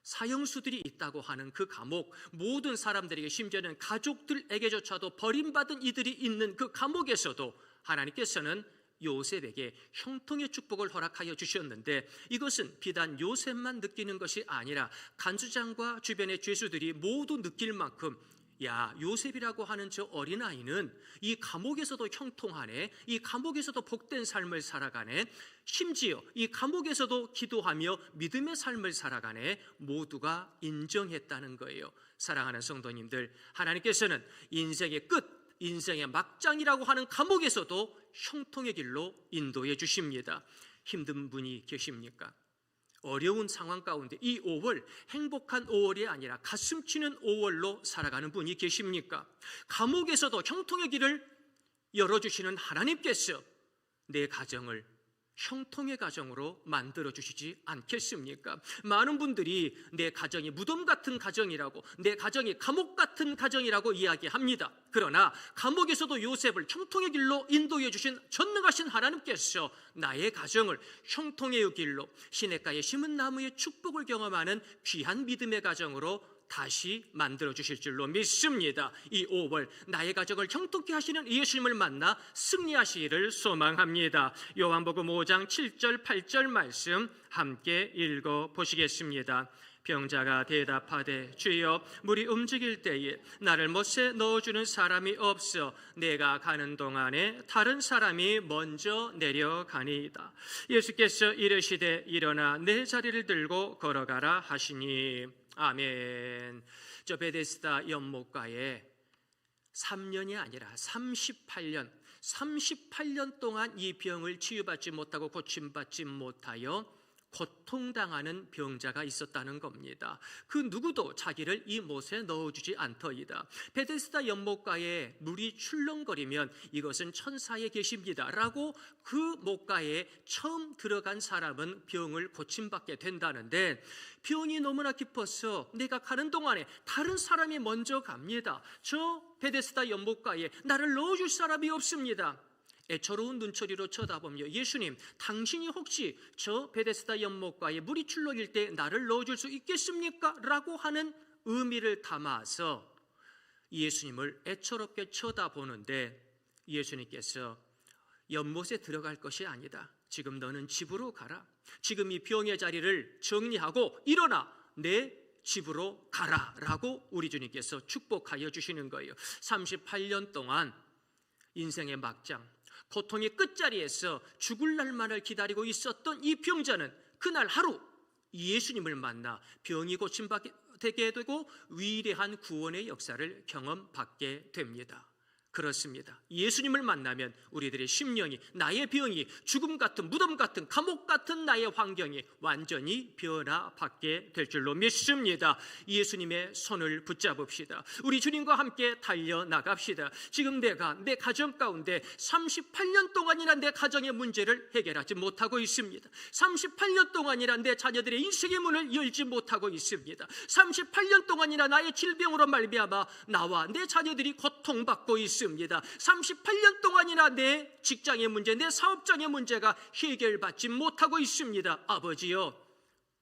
사형수들이 있다고 하는 그 감옥, 모든 사람들에게, 심지어는 가족들에게조차도 버림받은 이들이 있는 그 감옥에서도 하나님께서는 요셉에게 형통의 축복을 허락하여 주셨는데, 이것은 비단 요셉만 느끼는 것이 아니라 간수장과 주변의 죄수들이 모두 느낄 만큼, 야, 요셉이라고 하는 저 어린아이는 이 감옥에서도 형통하네, 이 감옥에서도 복된 삶을 살아가네, 심지어 이 감옥에서도 기도하며 믿음의 삶을 살아가네, 모두가 인정했다는 거예요. 사랑하는 성도님들, 하나님께서는 인생의 끝, 인생의 막장이라고 하는 감옥에서도 형통의 길로 인도해 주십니다. 힘든 분이 계십니까? 어려운 상황 가운데 이 5월 행복한 5월이 아니라 가슴 치는 5월로 살아가는 분이 계십니까? 감옥에서도 형통의 길을 열어주시는 하나님께서 내 가정을 형통의 가정으로 만들어주시지 않겠습니까? 많은 분들이 내 가정이 무덤 같은 가정이라고, 내 가정이 감옥 같은 가정이라고 이야기합니다. 그러나 감옥에서도 요셉을 형통의 길로 인도해 주신 전능하신 하나님께서 나의 가정을 형통의 길로, 시냇가에 심은 나무의 축복을 경험하는 귀한 믿음의 가정으로 다시 만들어 주실 줄로 믿습니다. 이 5월 나의 가정을 형통케 하시는 예수님을 만나 승리하시기를 소망합니다. 요한복음 5장 7절 8절 말씀 함께 읽어 보시겠습니다. 병자가 대답하되 주여, 물이 움직일 때에 나를 못에 넣어주는 사람이 없어 내가 가는 동안에 다른 사람이 먼저 내려가니이다. 예수께서 이르시되 일어나 내 자리를 들고 걸어가라 하시니. 아멘. 저 베데스다 연못가에 3년이 아니라 38년 동안 이 병을 치유받지 못하고 고침받지 못하여 고통당하는 병자가 있었다는 겁니다. 그 누구도 자기를 이 못에 넣어주지 않더이다. 베데스다 연못가에 물이 출렁거리면 이것은 천사의 계십니다 라고 그 못가에 처음 들어간 사람은 병을 고침받게 된다는데, 병이 너무나 깊어서 내가 가는 동안에 다른 사람이 먼저 갑니다. 저 베데스다 연못가에 나를 넣어줄 사람이 없습니다. 애처로운 눈초리로 쳐다보며, 예수님, 당신이 혹시 저 베데스다 연못가에 물이 출렁일 때 나를 넣어줄 수 있겠습니까? 라고 하는 의미를 담아서 예수님을 애처롭게 쳐다보는데, 예수님께서 연못에 들어갈 것이 아니다. 지금 너는 집으로 가라. 지금 이 병의 자리를 정리하고 일어나 내 집으로 가라 라고 우리 주님께서 축복하여 주시는 거예요. 38년 동안 인생의 막장, 고통의 끝자리에서 죽을 날만을 기다리고 있었던 이 병자는 그날 하루 예수님을 만나 병이 고침받게 되고 위대한 구원의 역사를 경험받게 됩니다. 그렇습니다. 예수님을 만나면 우리들의 심령이, 나의 병이, 죽음 같은, 무덤 같은, 감옥 같은 나의 환경이 완전히 변화받게 될 줄로 믿습니다. 예수님의 손을 붙잡읍시다. 우리 주님과 함께 달려나갑시다. 지금 내가 내 가정 가운데 38년 동안이나 내 가정의 문제를 해결하지 못하고 있습니다. 38년 동안이나 내 자녀들의 인생의 문을 열지 못하고 있습니다. 38년 동안이나 나의 질병으로 말미암아 나와 내 자녀들이 고통받고 있습니다. 38년 동안이나 내 직장의 문제, 내 사업장의 문제가 해결받지 못하고 있습니다. 아버지여,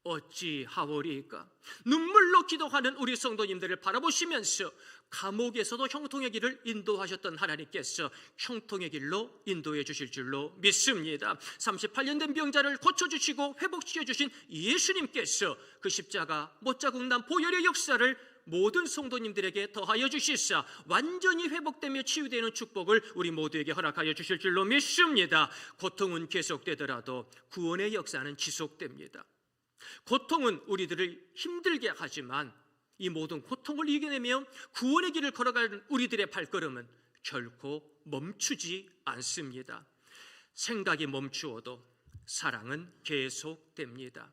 어찌하오리까? 눈물로 기도하는 우리 성도님들을 바라보시면서 감옥에서도 형통의 길을 인도하셨던 하나님께서 형통의 길로 인도해 주실 줄로 믿습니다. 38년 된 병자를 고쳐주시고 회복시켜주신 예수님께서 그 십자가 못자국 난 보혈의 역사를 모든 성도님들에게 더하여 주시사 완전히 회복되며 치유되는 축복을 우리 모두에게 허락하여 주실 줄로 믿습니다. 고통은 계속되더라도 구원의 역사는 지속됩니다. 고통은 우리들을 힘들게 하지만 이 모든 고통을 이겨내며 구원의 길을 걸어가는 우리들의 발걸음은 결코 멈추지 않습니다. 생각이 멈추어도 사랑은 계속됩니다.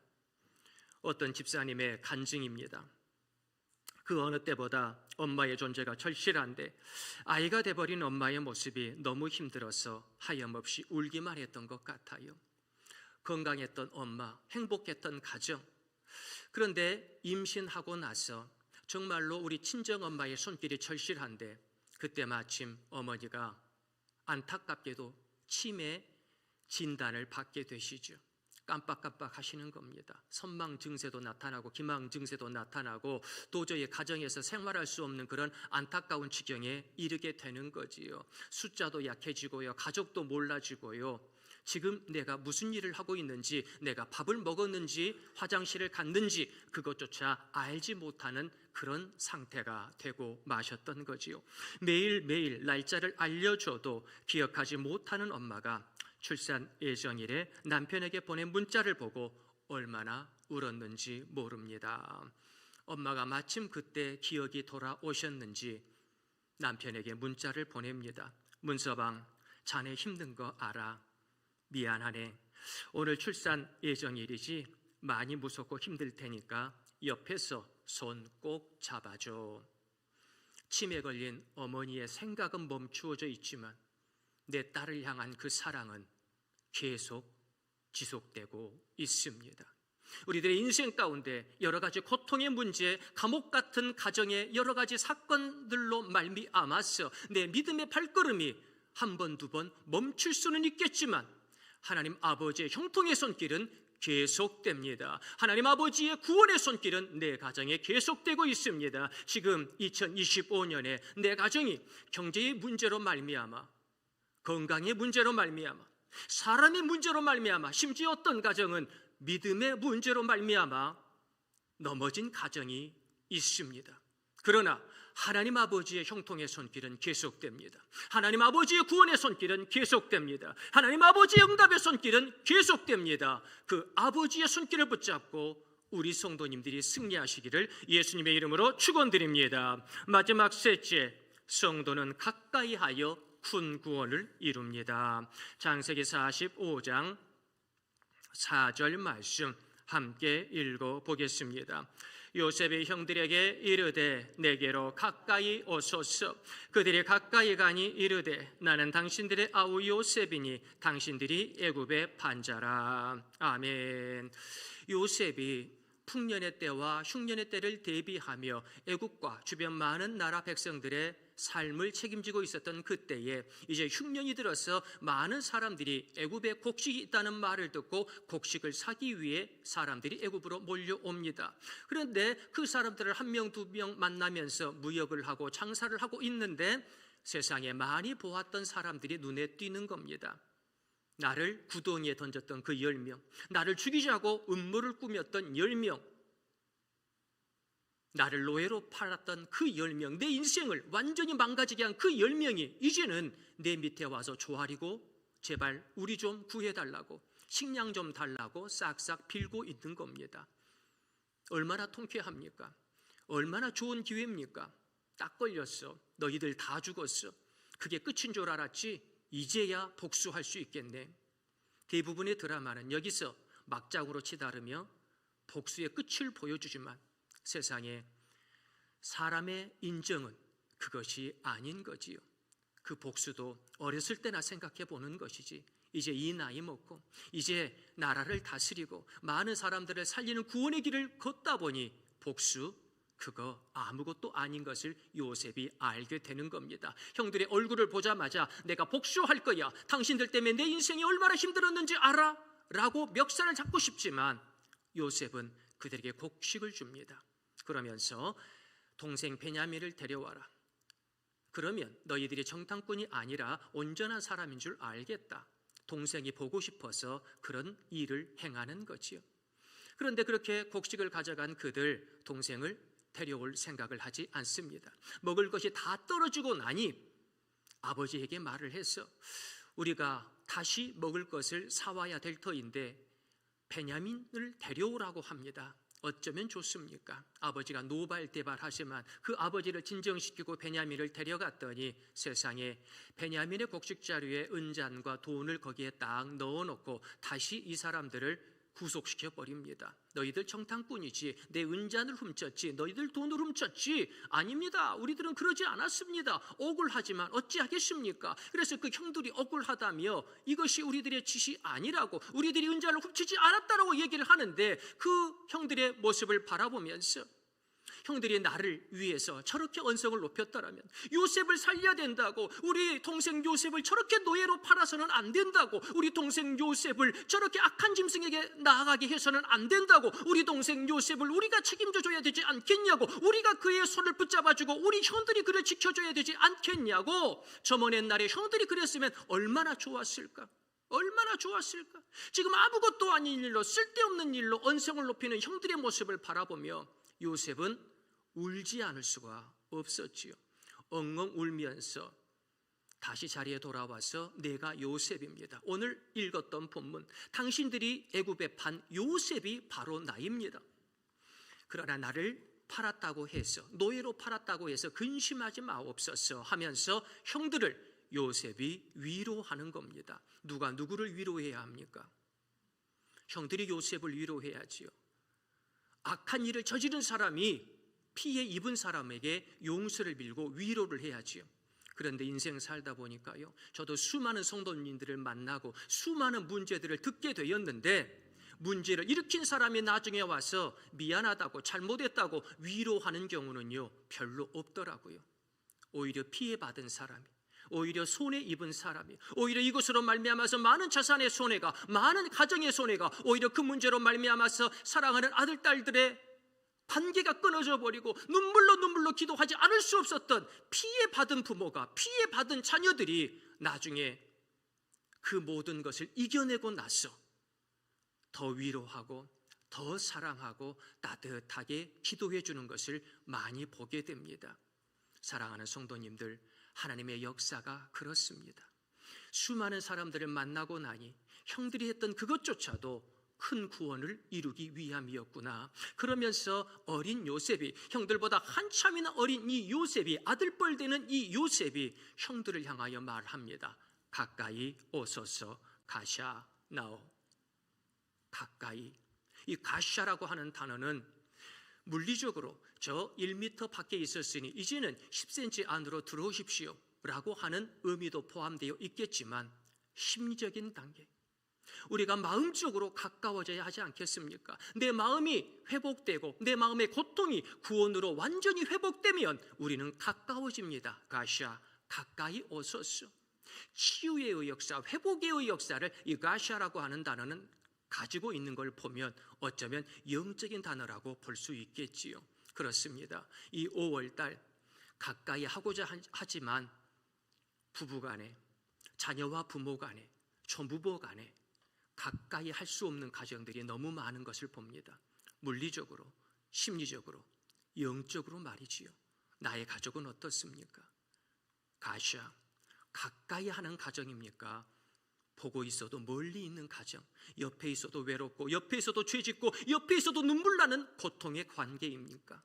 어떤 집사님의 간증입니다. 그 어느 때보다 엄마의 존재가 절실한데 아이가 돼버린 엄마의 모습이 너무 힘들어서 하염없이 울기만 했던 것 같아요. 건강했던 엄마, 행복했던 가정. 그런데 임신하고 나서 정말로 우리 친정엄마의 손길이 절실한데 그때 마침 어머니가 안타깝게도 치매 진단을 받게 되시죠. 깜빡깜빡 하시는 겁니다. 선망 증세도 나타나고 기망 증세도 나타나고 도저히 가정에서 생활할 수 없는 그런 안타까운 지경에 이르게 되는 거지요. 숫자도 약해지고요. 가족도 몰라지고요. 지금 내가 무슨 일을 하고 있는지, 내가 밥을 먹었는지, 화장실을 갔는지 그것조차 알지 못하는 그런 상태가 되고 마셨던 거지요. 매일매일 날짜를 알려줘도 기억하지 못하는 엄마가 출산 예정일에 남편에게 보낸 문자를 보고 얼마나 울었는지 모릅니다. 엄마가 마침 그때 기억이 돌아오셨는지 남편에게 문자를 보냅니다. 문서방, 자네 힘든 거 알아. 미안하네. 오늘 출산 예정일이지 많이 무섭고 힘들 테니까 옆에서 손 꼭 잡아줘. 치매 걸린 어머니의 생각은 멈추어져 있지만 내 딸을 향한 그 사랑은 계속 지속되고 있습니다. 우리들의 인생 가운데 여러 가지 고통의 문제, 감옥 같은 가정의 여러 가지 사건들로 말미암아서 내 믿음의 발걸음이 한 번, 두 번 멈출 수는 있겠지만 하나님 아버지의 형통의 손길은 계속됩니다. 하나님 아버지의 구원의 손길은 내 가정에 계속되고 있습니다. 지금 2025년에 내 가정이 경제의 문제로 말미암아, 건강의 문제로 말미암아, 사람의 문제로 말미암아, 심지어 어떤 가정은 믿음의 문제로 말미암아 넘어진 가정이 있습니다. 그러나 하나님 아버지의 형통의 손길은 계속됩니다. 하나님 아버지의 구원의 손길은 계속됩니다. 하나님 아버지의 응답의 손길은 계속됩니다. 그 아버지의 손길을 붙잡고 우리 성도님들이 승리하시기를 예수님의 이름으로 축원드립니다. 마지막 셋째, 성도는 가까이 하여 큰 구원을 이룹니다. 창세기 45장 4절 말씀 함께 읽어보겠습니다. 요셉이 형들에게 이르되 내게로 가까이 오소서. 그들이 가까이 가니 이르되 나는 당신들의 아우 요셉이니 당신들이 애굽의 반자라. 아멘. 요셉이 풍년의 때와 흉년의 때를 대비하며 애국과 주변 많은 나라 백성들의 삶을 책임지고 있었던 그때에 이제 흉년이 들어서 많은 사람들이 애굽에 곡식이 있다는 말을 듣고 곡식을 사기 위해 사람들이 애굽으로 몰려옵니다. 그런데 그 사람들을 한 명, 두 명 만나면서 무역을 하고 장사를 하고 있는데 세상에 많이 보았던 사람들이 눈에 띄는 겁니다. 나를 구덩이에 던졌던 그 10명, 나를 죽이자고 음모를 꾸몄던 10명, 나를 노예로 팔았던 그 10명, 내 인생을 완전히 망가지게 한 그 10명이 이제는 내 밑에 와서 조아리고 제발 우리 좀 구해달라고, 식량 좀 달라고 싹싹 빌고 있는 겁니다. 얼마나 통쾌합니까? 얼마나 좋은 기회입니까? 딱 걸렸어. 너희들 다 죽었어. 그게 끝인 줄 알았지? 이제야 복수할 수 있겠네. 대부분의 드라마는 여기서 막장으로 치달으며 복수의 끝을 보여주지만 세상에 사람의 인정은 그것이 아닌 거지요. 그 복수도 어렸을 때나 생각해 보는 것이지, 이제 이 나이 먹고 이제 나라를 다스리고 많은 사람들을 살리는 구원의 길을 걷다 보니 복수, 그거 아무것도 아닌 것을 요셉이 알게 되는 겁니다. 형들의 얼굴을 보자마자 내가 복수할 거야, 당신들 때문에 내 인생이 얼마나 힘들었는지 알아? 라고 멱살을 잡고 싶지만 요셉은 그들에게 곡식을 줍니다. 그러면서 동생 베냐민을 데려와라. 그러면 너희들이 정탐꾼이 아니라 온전한 사람인 줄 알겠다. 동생이 보고 싶어서 그런 일을 행하는 거지요. 그런데 그렇게 곡식을 가져간 그들, 동생을 데려올 생각을 하지 않습니다. 먹을 것이 다 떨어지고 나니 아버지에게 말을 해서 우리가 다시 먹을 것을 사와야 될 터인데 베냐민을 데려오라고 합니다. 어쩌면 좋습니까? 아버지가 노발대발하지만 그 아버지를 진정시키고 베냐민을 데려갔더니 세상에 베냐민의 곡식 자루에 은잔과 돈을 거기에 딱 넣어놓고 다시 이 사람들을 구속시켜 버립니다. 너희들 정탐꾼이지, 내 은잔을 훔쳤지, 너희들 돈을 훔쳤지? 아닙니다. 우리들은 그러지 않았습니다. 억울하지만 어찌하겠습니까? 그래서 그 형들이 억울하다며 이것이 우리들의 짓이 아니라고, 우리들이 은잔을 훔치지 않았다라고 얘기를 하는데 그 형들의 모습을 바라보면서 형들이 나를 위해서 저렇게 언성을 높였더라면, 요셉을 살려야 된다고, 우리 동생 요셉을 저렇게 노예로 팔아서는 안 된다고, 우리 동생 요셉을 저렇게 악한 짐승에게 나아가게 해서는 안 된다고, 우리 동생 요셉을 우리가 책임져 줘야 되지 않겠냐고, 우리가 그의 손을 붙잡아주고 우리 형들이 그를 지켜줘야 되지 않겠냐고. 저먼 옛날에 형들이 그랬으면 얼마나 좋았을까? 얼마나 좋았을까? 지금 아무것도 아닌 일로, 쓸데없는 일로 언성을 높이는 형들의 모습을 바라보며 요셉은 울지 않을 수가 없었지요. 엉엉 울면서 다시 자리에 돌아와서 내가 요셉입니다. 오늘 읽었던 본문, 당신들이 애굽에 판 요셉이 바로 나입니다. 그러나 나를 팔았다고 해서, 노예로 팔았다고 해서 근심하지 마옵소서 하면서 형들을 요셉이 위로하는 겁니다. 누가 누구를 위로해야 합니까? 형들이 요셉을 위로해야지요. 악한 일을 저지른 사람이 피해 입은 사람에게 용서를 빌고 위로를 해야지요. 그런데 인생 살다 보니까요, 저도 수많은 성도님들을 만나고 수많은 문제들을 듣게 되었는데 문제를 일으킨 사람이 나중에 와서 미안하다고, 잘못했다고 위로하는 경우는요 별로 없더라고요. 오히려 피해받은 사람이, 오히려 손해 입은 사람이, 오히려 이것으로 말미암아서 많은 자산의 손해가, 많은 가정의 손해가, 오히려 그 문제로 말미암아서 사랑하는 아들, 딸들의 관계가 끊어져 버리고 눈물로 기도하지 않을 수 없었던 피해받은 부모가, 피해받은 자녀들이 나중에 그 모든 것을 이겨내고 나서 더 위로하고 더 사랑하고 따뜻하게 기도해 주는 것을 많이 보게 됩니다. 사랑하는 성도님들, 하나님의 역사가 그렇습니다. 수많은 사람들을 만나고 나니 형들이 했던 그것조차도 큰 구원을 이루기 위함이었구나. 그러면서 어린 요셉이, 형들보다 한참이나 어린 이 요셉이, 아들뻘 되는 이 요셉이 형들을 향하여 말합니다. 가까이 오소서. 가샤 나오. 가까이. 이 가샤라고 하는 단어는 물리적으로 저 1m 밖에 있었으니 이제는 10cm 안으로 들어오십시오 라고 하는 의미도 포함되어 있겠지만, 심리적인 단계, 우리가 마음적으로 가까워져야 하지 않겠습니까? 내 마음이 회복되고 내 마음의 고통이 구원으로 완전히 회복되면 우리는 가까워집니다. 가샤, 가까이 오소서. 치유의 역사, 회복의 역사를 이 가샤라고 하는 단어는 가지고 있는 걸 보면 어쩌면 영적인 단어라고 볼 수 있겠지요. 그렇습니다. 이 5월달 가까이 하고자 하지만 부부간에, 자녀와 부모 간에, 조부모 간에 가까이 할 수 없는 가정들이 너무 많은 것을 봅니다. 물리적으로, 심리적으로, 영적으로 말이지요. 나의 가족은 어떻습니까? 가샤, 가까이 하는 가정입니까? 보고 있어도 멀리 있는 가정, 옆에 있어도 외롭고 옆에 있어도 죄짓고 옆에 있어도 눈물 나는 고통의 관계입니까?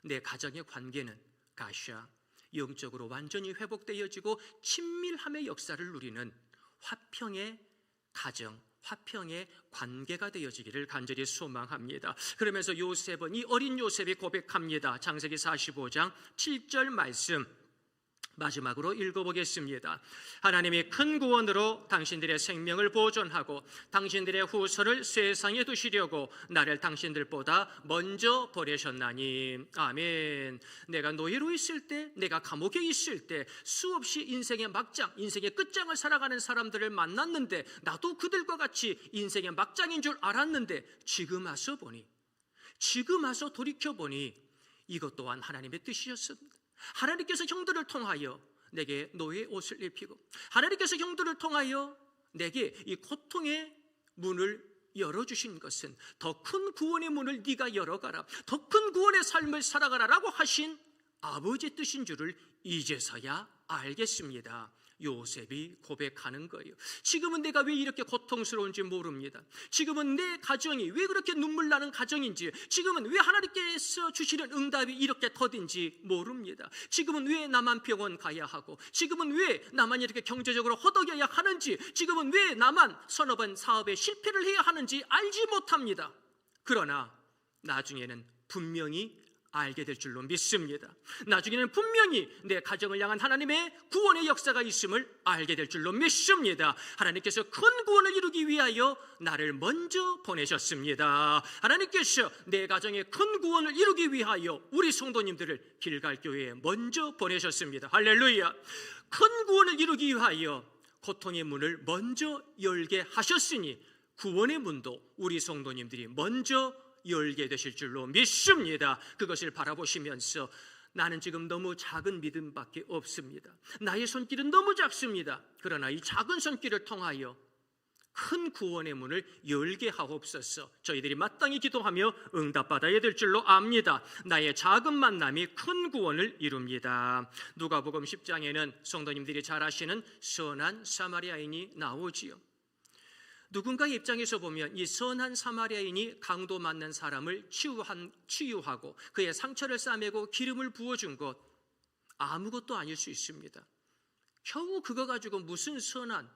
내 가정의 관계는 가샤, 영적으로 완전히 회복되어지고 친밀함의 역사를 누리는 화평의 가정, 화평의 관계가 되어지기를 간절히 소망합니다. 그러면서 요셉은, 이 어린 요셉이 고백합니다. 창세기 45장 7절 말씀 마지막으로 읽어보겠습니다. 하나님이 큰 구원으로 당신들의 생명을 보존하고 당신들의 후손을 세상에 두시려고 나를 당신들보다 먼저 보내셨나니. 아멘. 내가 노예로 있을 때, 내가 감옥에 있을 때 수없이 인생의 막장, 인생의 끝장을 살아가는 사람들을 만났는데 나도 그들과 같이 인생의 막장인 줄 알았는데 지금 와서 돌이켜보니 이것 또한 하나님의 뜻이었습니다. 하나님께서 형들을 통하여 내게 노예의 옷을 입히고 하나님께서 형들을 통하여 내게 이 고통의 문을 열어주신 것은 더 큰 구원의 문을 네가 열어가라, 더 큰 구원의 삶을 살아가라 라고 하신 아버지의 뜻인 줄을 이제서야 알겠습니다. 요셉이 고백하는 거예요. 지금은 내가 왜 이렇게 고통스러운지 모릅니다. 지금은 내 가정이 왜 그렇게 눈물 나는 가정인지, 지금은 왜 하나님께서 주시는 응답이 이렇게 더딘지 모릅니다. 지금은 왜 나만 병원 가야 하고, 지금은 왜 나만 이렇게 경제적으로 허덕여야 하는지, 지금은 왜 나만 서너 번 사업에 실패를 해야 하는지 알지 못합니다. 그러나 나중에는 분명히 알게 될 줄로 믿습니다. 나중에는 분명히 내 가정을 향한 하나님의 구원의 역사가 있음을 알게 될 줄로 믿습니다. 하나님께서 큰 구원을 이루기 위하여 나를 먼저 보내셨습니다. 하나님께서 내 가정의 큰 구원을 이루기 위하여 우리 성도님들을 길갈교회에 먼저 보내셨습니다. 할렐루야. 큰 구원을 이루기 위하여 고통의 문을 먼저 열게 하셨으니 구원의 문도 우리 성도님들이 먼저 열게 되실 줄로 믿습니다. 그것을 바라보시면서 나는 지금 너무 작은 믿음밖에 없습니다. 나의 손길은 너무 작습니다. 그러나 이 작은 손길을 통하여 큰 구원의 문을 열게 하옵소서. 저희들이 마땅히 기도하며 응답받아야 될 줄로 압니다. 나의 작은 만남이 큰 구원을 이룹니다. 누가복음 10장에는 성도님들이 잘 아시는 선한 사마리아인이 나오지요. 누군가의 입장에서 보면 이 선한 사마리아인이 강도 맞는 사람을 치유하고 그의 상처를 싸매고 기름을 부어준 것 아무것도 아닐 수 있습니다. 겨우 그거 가지고 무슨 선한,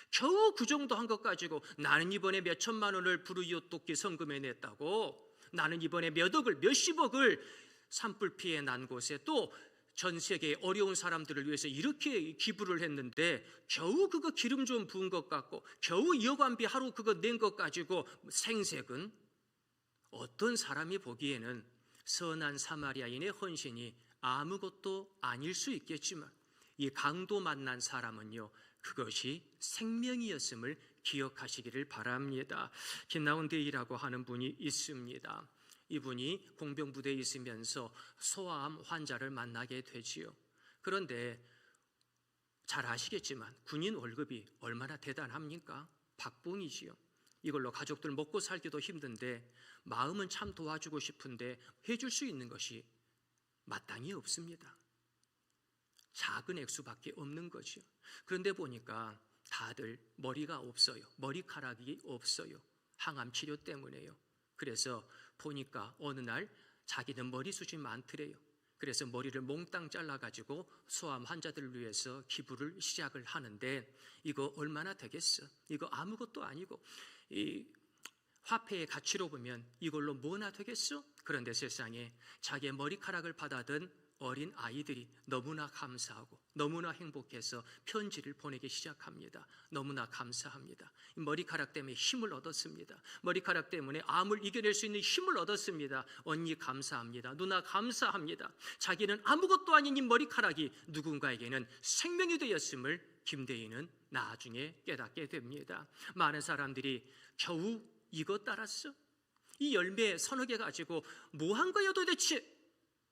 겨우 그 정도 한 것 가지고 나는 이번에 몇 천만 원을 불우이웃 돕기 성금에 냈다고, 나는 이번에 몇 억을, 몇십억을 산불 피해 난 곳에 또 전 세계의 어려운 사람들을 위해서 이렇게 기부를 했는데 겨우 그거 기름 좀 부은 것 같고 겨우 여관비 하루 그거 낸 것 가지고 생색은, 어떤 사람이 보기에는 선한 사마리아인의 헌신이 아무것도 아닐 수 있겠지만 이 강도 만난 사람은요, 그것이 생명이었음을 기억하시기를 바랍니다. 김나온 대위라고 하는 분이 있습니다. 이분이 공병부대에 있으면서 소아암 환자를 만나게 되지요. 그런데 잘 아시겠지만 군인 월급이 얼마나 대단합니까? 박봉이지요. 이걸로 가족들 먹고 살기도 힘든데 마음은 참 도와주고 싶은데 해줄 수 있는 것이 마땅히 없습니다. 작은 액수밖에 없는 거죠. 그런데 보니까 다들 머리가 없어요. 머리카락이 없어요. 항암 치료 때문에요. 그래서 보니까 어느 날 자기는 머리숱이 많더래요. 그래서 머리를 몽땅 잘라가지고 소암 환자들을 위해서 기부를 시작을 하는데 이거 얼마나 되겠어? 이거 아무것도 아니고 이 화폐의 가치로 보면 이걸로 뭐나 되겠어? 그런데 세상에 자기의 머리카락을 받아든 어린 아이들이 너무나 감사하고 너무나 행복해서 편지를 보내기 시작합니다. 너무나 감사합니다. 이 머리카락 때문에 힘을 얻었습니다. 머리카락 때문에 암을 이겨낼 수 있는 힘을 얻었습니다. 언니 감사합니다. 누나 감사합니다. 자기는 아무것도 아닌 이 머리카락이 누군가에게는 생명이 되었음을 김대희는 나중에 깨닫게 됩니다. 많은 사람들이 겨우 이거 따랐어? 이 열매 서너 개 가지고 뭐 한 거야 도대체?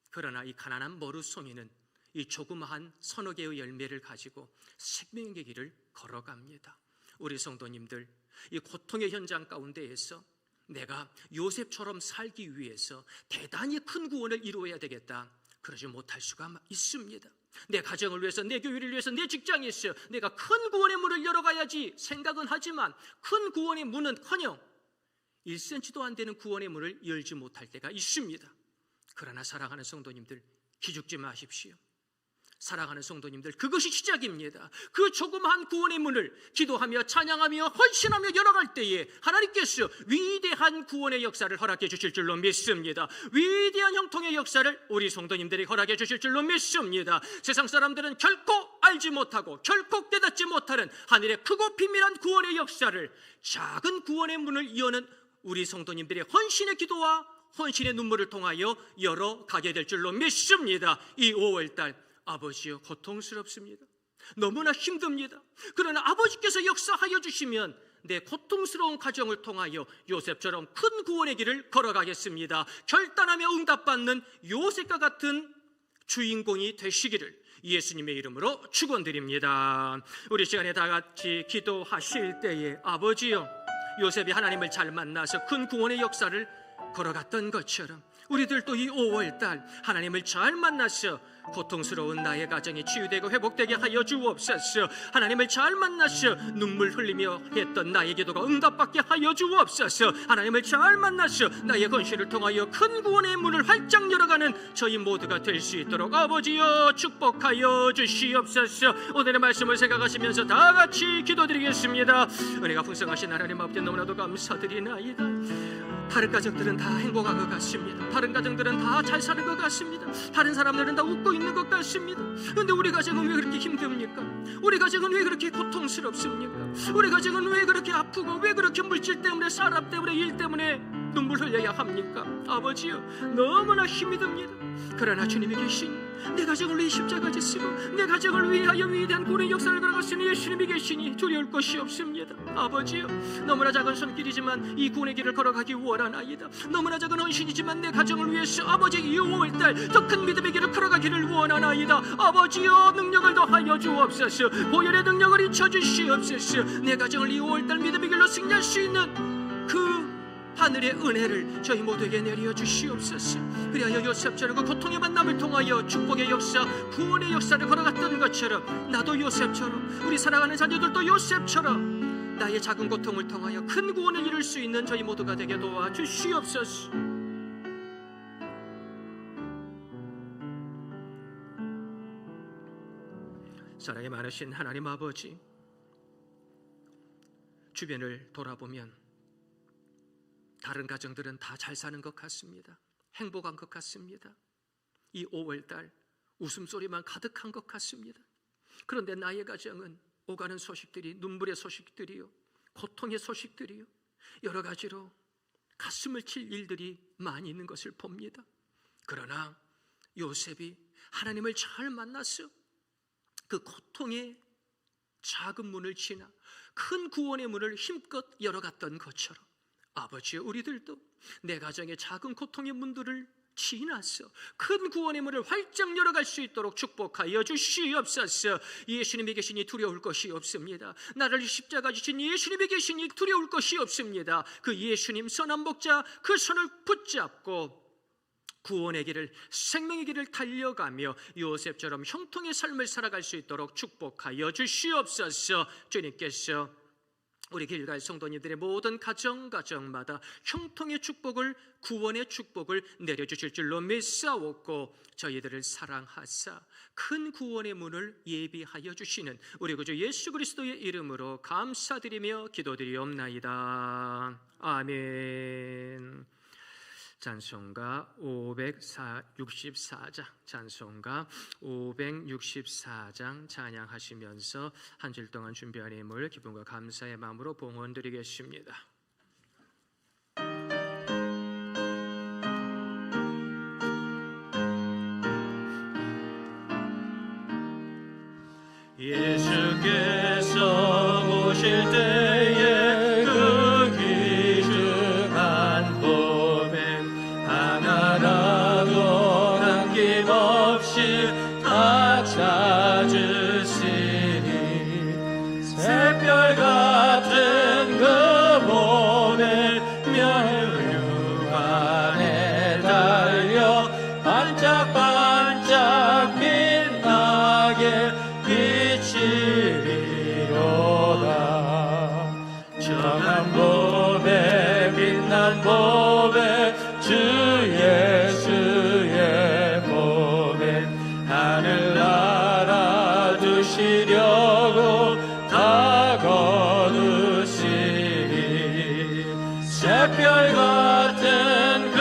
그러나 이 가난한 머루송이는 이 조그마한 서너 개의 열매를 가지고 생명의 길을 걸어갑니다. 우리 성도님들, 이 고통의 현장 가운데에서 내가 요셉처럼 살기 위해서 대단히 큰 구원을 이루어야 되겠다. 그러지 못할 수가 있습니다. 내 가정을 위해서, 내 교회를 위해서, 내 직장에서 내가 큰 구원의 문을 열어가야지 생각은 하지만 큰 구원의 문은커녕 1cm도 안 되는 구원의 문을 열지 못할 때가 있습니다. 그러나 사랑하는 성도님들, 기죽지 마십시오. 사랑하는 성도님들, 그것이 시작입니다. 그 조그마한 구원의 문을 기도하며 찬양하며 헌신하며 열어갈 때에 하나님께서 위대한 구원의 역사를 허락해 주실 줄로 믿습니다. 위대한 형통의 역사를 우리 성도님들이 허락해 주실 줄로 믿습니다. 세상 사람들은 결코 알지 못하고 결코 깨닫지 못하는 하늘의 크고 비밀한 구원의 역사를 작은 구원의 문을 여는 우리 성도님들의 헌신의 기도와 헌신의 눈물을 통하여 열어가게 될 줄로 믿습니다. 이 5월달 아버지여 고통스럽습니다. 너무나 힘듭니다. 그러나 아버지께서 역사하여 주시면 내 고통스러운 가정을 통하여 요셉처럼 큰 구원의 길을 걸어가겠습니다. 결단하며 응답받는 요셉과 같은 주인공이 되시기를 예수님의 이름으로 축원드립니다. 우리 시간에 다 같이 기도하실 때에 아버지여, 요셉이 하나님을 잘 만나서 큰 구원의 역사를 걸어갔던 것처럼 우리들도 이 5월달 하나님을 잘 만나서 고통스러운 나의 가정이 치유되고 회복되게 하여 주옵소서. 하나님을 잘 만나서 눈물 흘리며 했던 나의 기도가 응답받게 하여 주옵소서. 하나님을 잘 만나서 나의 건실을 통하여 큰 구원의 문을 활짝 열어가는 저희 모두가 될 수 있도록 아버지여 축복하여 주시옵소서. 오늘의 말씀을 생각하시면서 다 같이 기도드리겠습니다. 은혜가 풍성하신 하나님 아버지, 너무나도 감사드리나이다. 다른 가정들은 다 행복한 것 같습니다. 다른 가정들은 다 잘 사는 것 같습니다. 다른 사람들은 다 웃고 있는 것 같습니다. 그런데 우리 가정은 왜 그렇게 힘듭니까? 우리 가정은 왜 그렇게 고통스럽습니까? 우리 가정은 왜 그렇게 아프고 왜 그렇게 물질 때문에, 사람 때문에, 일 때문에 눈물 흘려야 합니까? 아버지요, 너무나 힘이 듭니다. 그러나 주님이 계시니, 내 가정을 위해 십자가 지시고 내 가정을 위하여 위대한 구원의 역사를 걸어갔으니 예수님이 계시니 두려울 것이 없습니다. 아버지요, 너무나 작은 손길이지만 이 구원의 길을 걸어가기 원하나이다. 너무나 작은 헌신이지만 내 가정을 위해서 아버지 이 5월달 더 큰 믿음의 길을 걸어가기를 원하나이다. 아버지요, 능력을 더하여 주옵소서. 보혈의 능력을 잊혀주시옵소서. 내 가정을 이 5월달 믿음의 길로 승리할 수 있는 그 하늘의 은혜를 저희 모두에게 내려 주시옵소서. 그리하여 요셉처럼 그 고통의 만남을 통하여 축복의 역사, 구원의 역사를 걸어갔던 것처럼 나도 요셉처럼, 우리 사랑하는 자녀들도 요셉처럼 나의 작은 고통을 통하여 큰 구원을 이룰 수 있는 저희 모두가 되게 도와주시옵소서. 사랑이 많으신 하나님 아버지, 주변을 돌아보면 다른 가정들은 다 잘 사는 것 같습니다. 행복한 것 같습니다. 이 5월달 웃음소리만 가득한 것 같습니다. 그런데 나의 가정은 오가는 소식들이, 눈물의 소식들이요, 고통의 소식들이요, 여러 가지로 가슴을 칠 일들이 많이 있는 것을 봅니다. 그러나 요셉이 하나님을 잘 만났어 그 고통의 작은 문을 지나 큰 구원의 문을 힘껏 열어갔던 것처럼 아버지여, 우리들도 내 가정의 작은 고통의 문들을 지나서 큰 구원의 문을 활짝 열어갈 수 있도록 축복하여 주시옵소서. 예수님이 계시니 두려울 것이 없습니다. 나를 십자가 지신 예수님이 계시니 두려울 것이 없습니다. 그 예수님 선한 목자, 그 손을 붙잡고 구원의 길을, 생명의 길을 달려가며 요셉처럼 형통의 삶을 살아갈 수 있도록 축복하여 주시옵소서. 주님께서 우리 길갈 성도님들의 모든 가정마다 형통의 축복을, 구원의 축복을 내려주실 줄로 믿사옵고, 저희들을 사랑하사 큰 구원의 문을 예비하여 주시는 우리 구주 예수 그리스도의 이름으로 감사드리며 기도드리옵나이다. 아멘. 찬송가 564장, 찬송가 564장 찬양하시면서 한 줄 동안 준비한 힘을 기쁨과 감사의 마음으로 봉헌드리겠습니다. 예수께서 오실 때에 그 귀중한 봄엔 하나라도 남김없이 다 찾으시니, 새별 같은 그 봄에 면류관에 달려 반짝반짝 빛나게 비치리로다. 정한 봄에 빛난 봄에 주 예수의 봄에 하늘나라 두시려고 다 거두시니, 새별 같은 그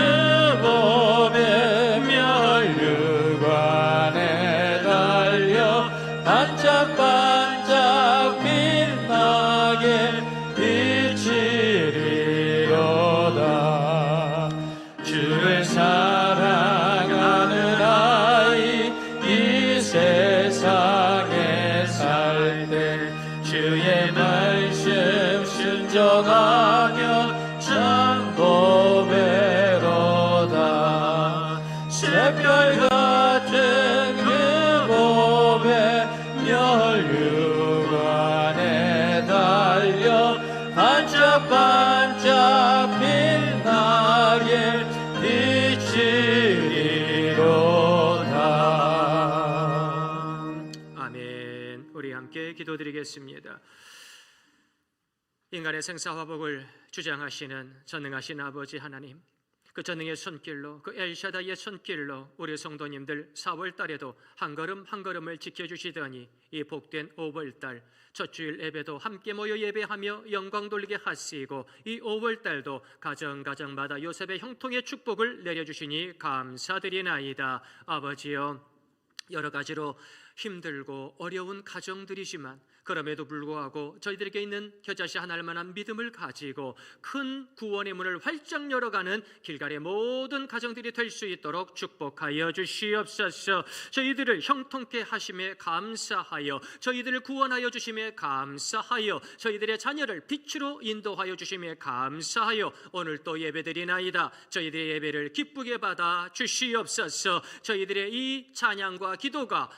봄에 면류관에 달려 반짝반짝 빛나게 비치리로다. 주를 사랑하는 아이 이 세상에 살 때 주의 말씀 순종하며 참 보배로다. 새별 같은 그 봄에 면류관에 달려 반짝반짝 빛나게 비치리로다. 아멘. 우리 함께 기도드리겠습니다. 인간의 생사화복을 주장하시는 전능하신 아버지 하나님, 그 전능의 손길로, 그 엘샤다이의 손길로 우리 성도님들 4월 달에도 한 걸음 한 걸음을 지켜주시더니 이 복된 5월 달 첫 주일 예배도 함께 모여 예배하며 영광 돌리게 하시고, 이 5월 달도 가정마다 요셉의 형통의 축복을 내려주시니 감사드리나이다. 아버지여, 여러 가지로 힘들고 어려운 가정들이지만 그럼에도 불구하고 저희들에게 있는 겨자씨 한 알만한 믿음을 가지고 큰 구원의 문을 활짝 열어가는 길갈의 모든 가정들이 될 수 있도록 축복하여 주시옵소서. 저희들을 형통케 하심에 감사하여, 저희들을 구원하여 주심에 감사하여, 저희들의 자녀를 빛으로 인도하여 주심에 감사하여 오늘 또 예배드리나이다. 저희들의 예배를 기쁘게 받아 주시옵소서. 저희들의 이 찬양과 기도가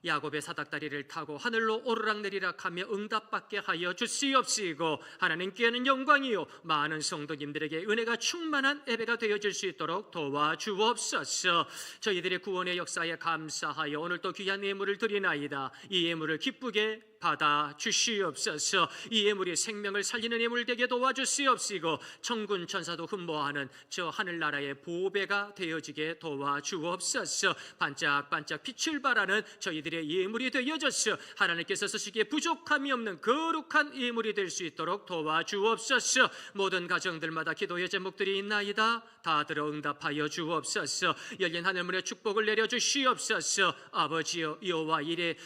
야곱의 사닥다리를 타고 하늘로 오르락내리락하며 응답받게 하여 주시옵시고, 하나님께는 영광이요 많은 성도님들에게 은혜가 충만한 예배가 되어질 수 있도록 도와주옵소서. 저희들의 구원의 역사에 감사하여 오늘 또 귀한 예물을 드리나이다. 이 예물을 기쁘게 받아 주시옵소서. 이 예물이 생명을 살리는 예물 되게 도와주시옵시고, 천군 천사도 흠모하는 저 하늘나라의 보배가 되어지게 도와주옵소서. 반짝반짝 빛을 발하는 저희들의 예물이 되어져서 하나님께서 쓰시기에 부족함이 없는 거룩한 예물이 될 수 있도록 도와주옵소서. 모든 가정들마다 기도의 제목들이 있나이다. 다 들어 응답하여 주옵소서. 열린 하늘문의 축복을 내려주시옵소서. 아버지여, 여호와 이레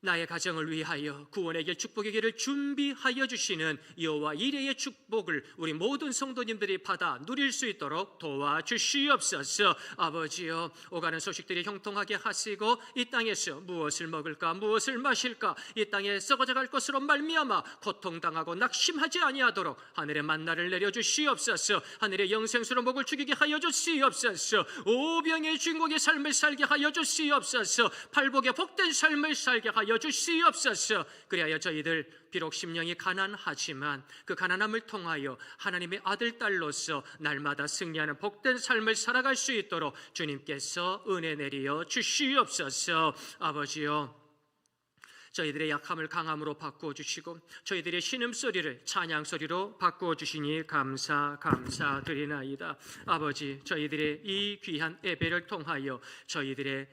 나의 가정을 위하여 구원의 길, 축복의 길을 준비하여 주시는 여호와 이레의 축복을 우리 모든 성도님들이 받아 누릴 수 있도록 도와주시옵소서. 아버지여, 오가는 소식들이 형통하게 하시고 이 땅에서 무엇을 먹을까 무엇을 마실까, 이 땅에 썩어져갈 것으로 말미암아 고통당하고 낙심하지 아니하도록 하늘의 만나를 내려주시옵소서. 하늘의 영생수로 목을 축이게 하여 주시옵소서. 오병의 주인공의 삶을 살게 하여 주시옵소서. 팔복의 복된 삶을 살게 하여 주시옵소서. 그리하여 저희들 비록 심령이 가난하지만 그 가난함을 통하여 하나님의 아들 딸로서 날마다 승리하는 복된 삶을 살아갈 수 있도록 주님께서 은혜 내리어 주시옵소서. 아버지여, 저희들의 약함을 강함으로 바꾸어 주시고 저희들의 신음소리를 찬양소리로 바꾸어 주시니 감사드리나이다. 아버지, 저희들의 이 귀한 예배를 통하여 저희들의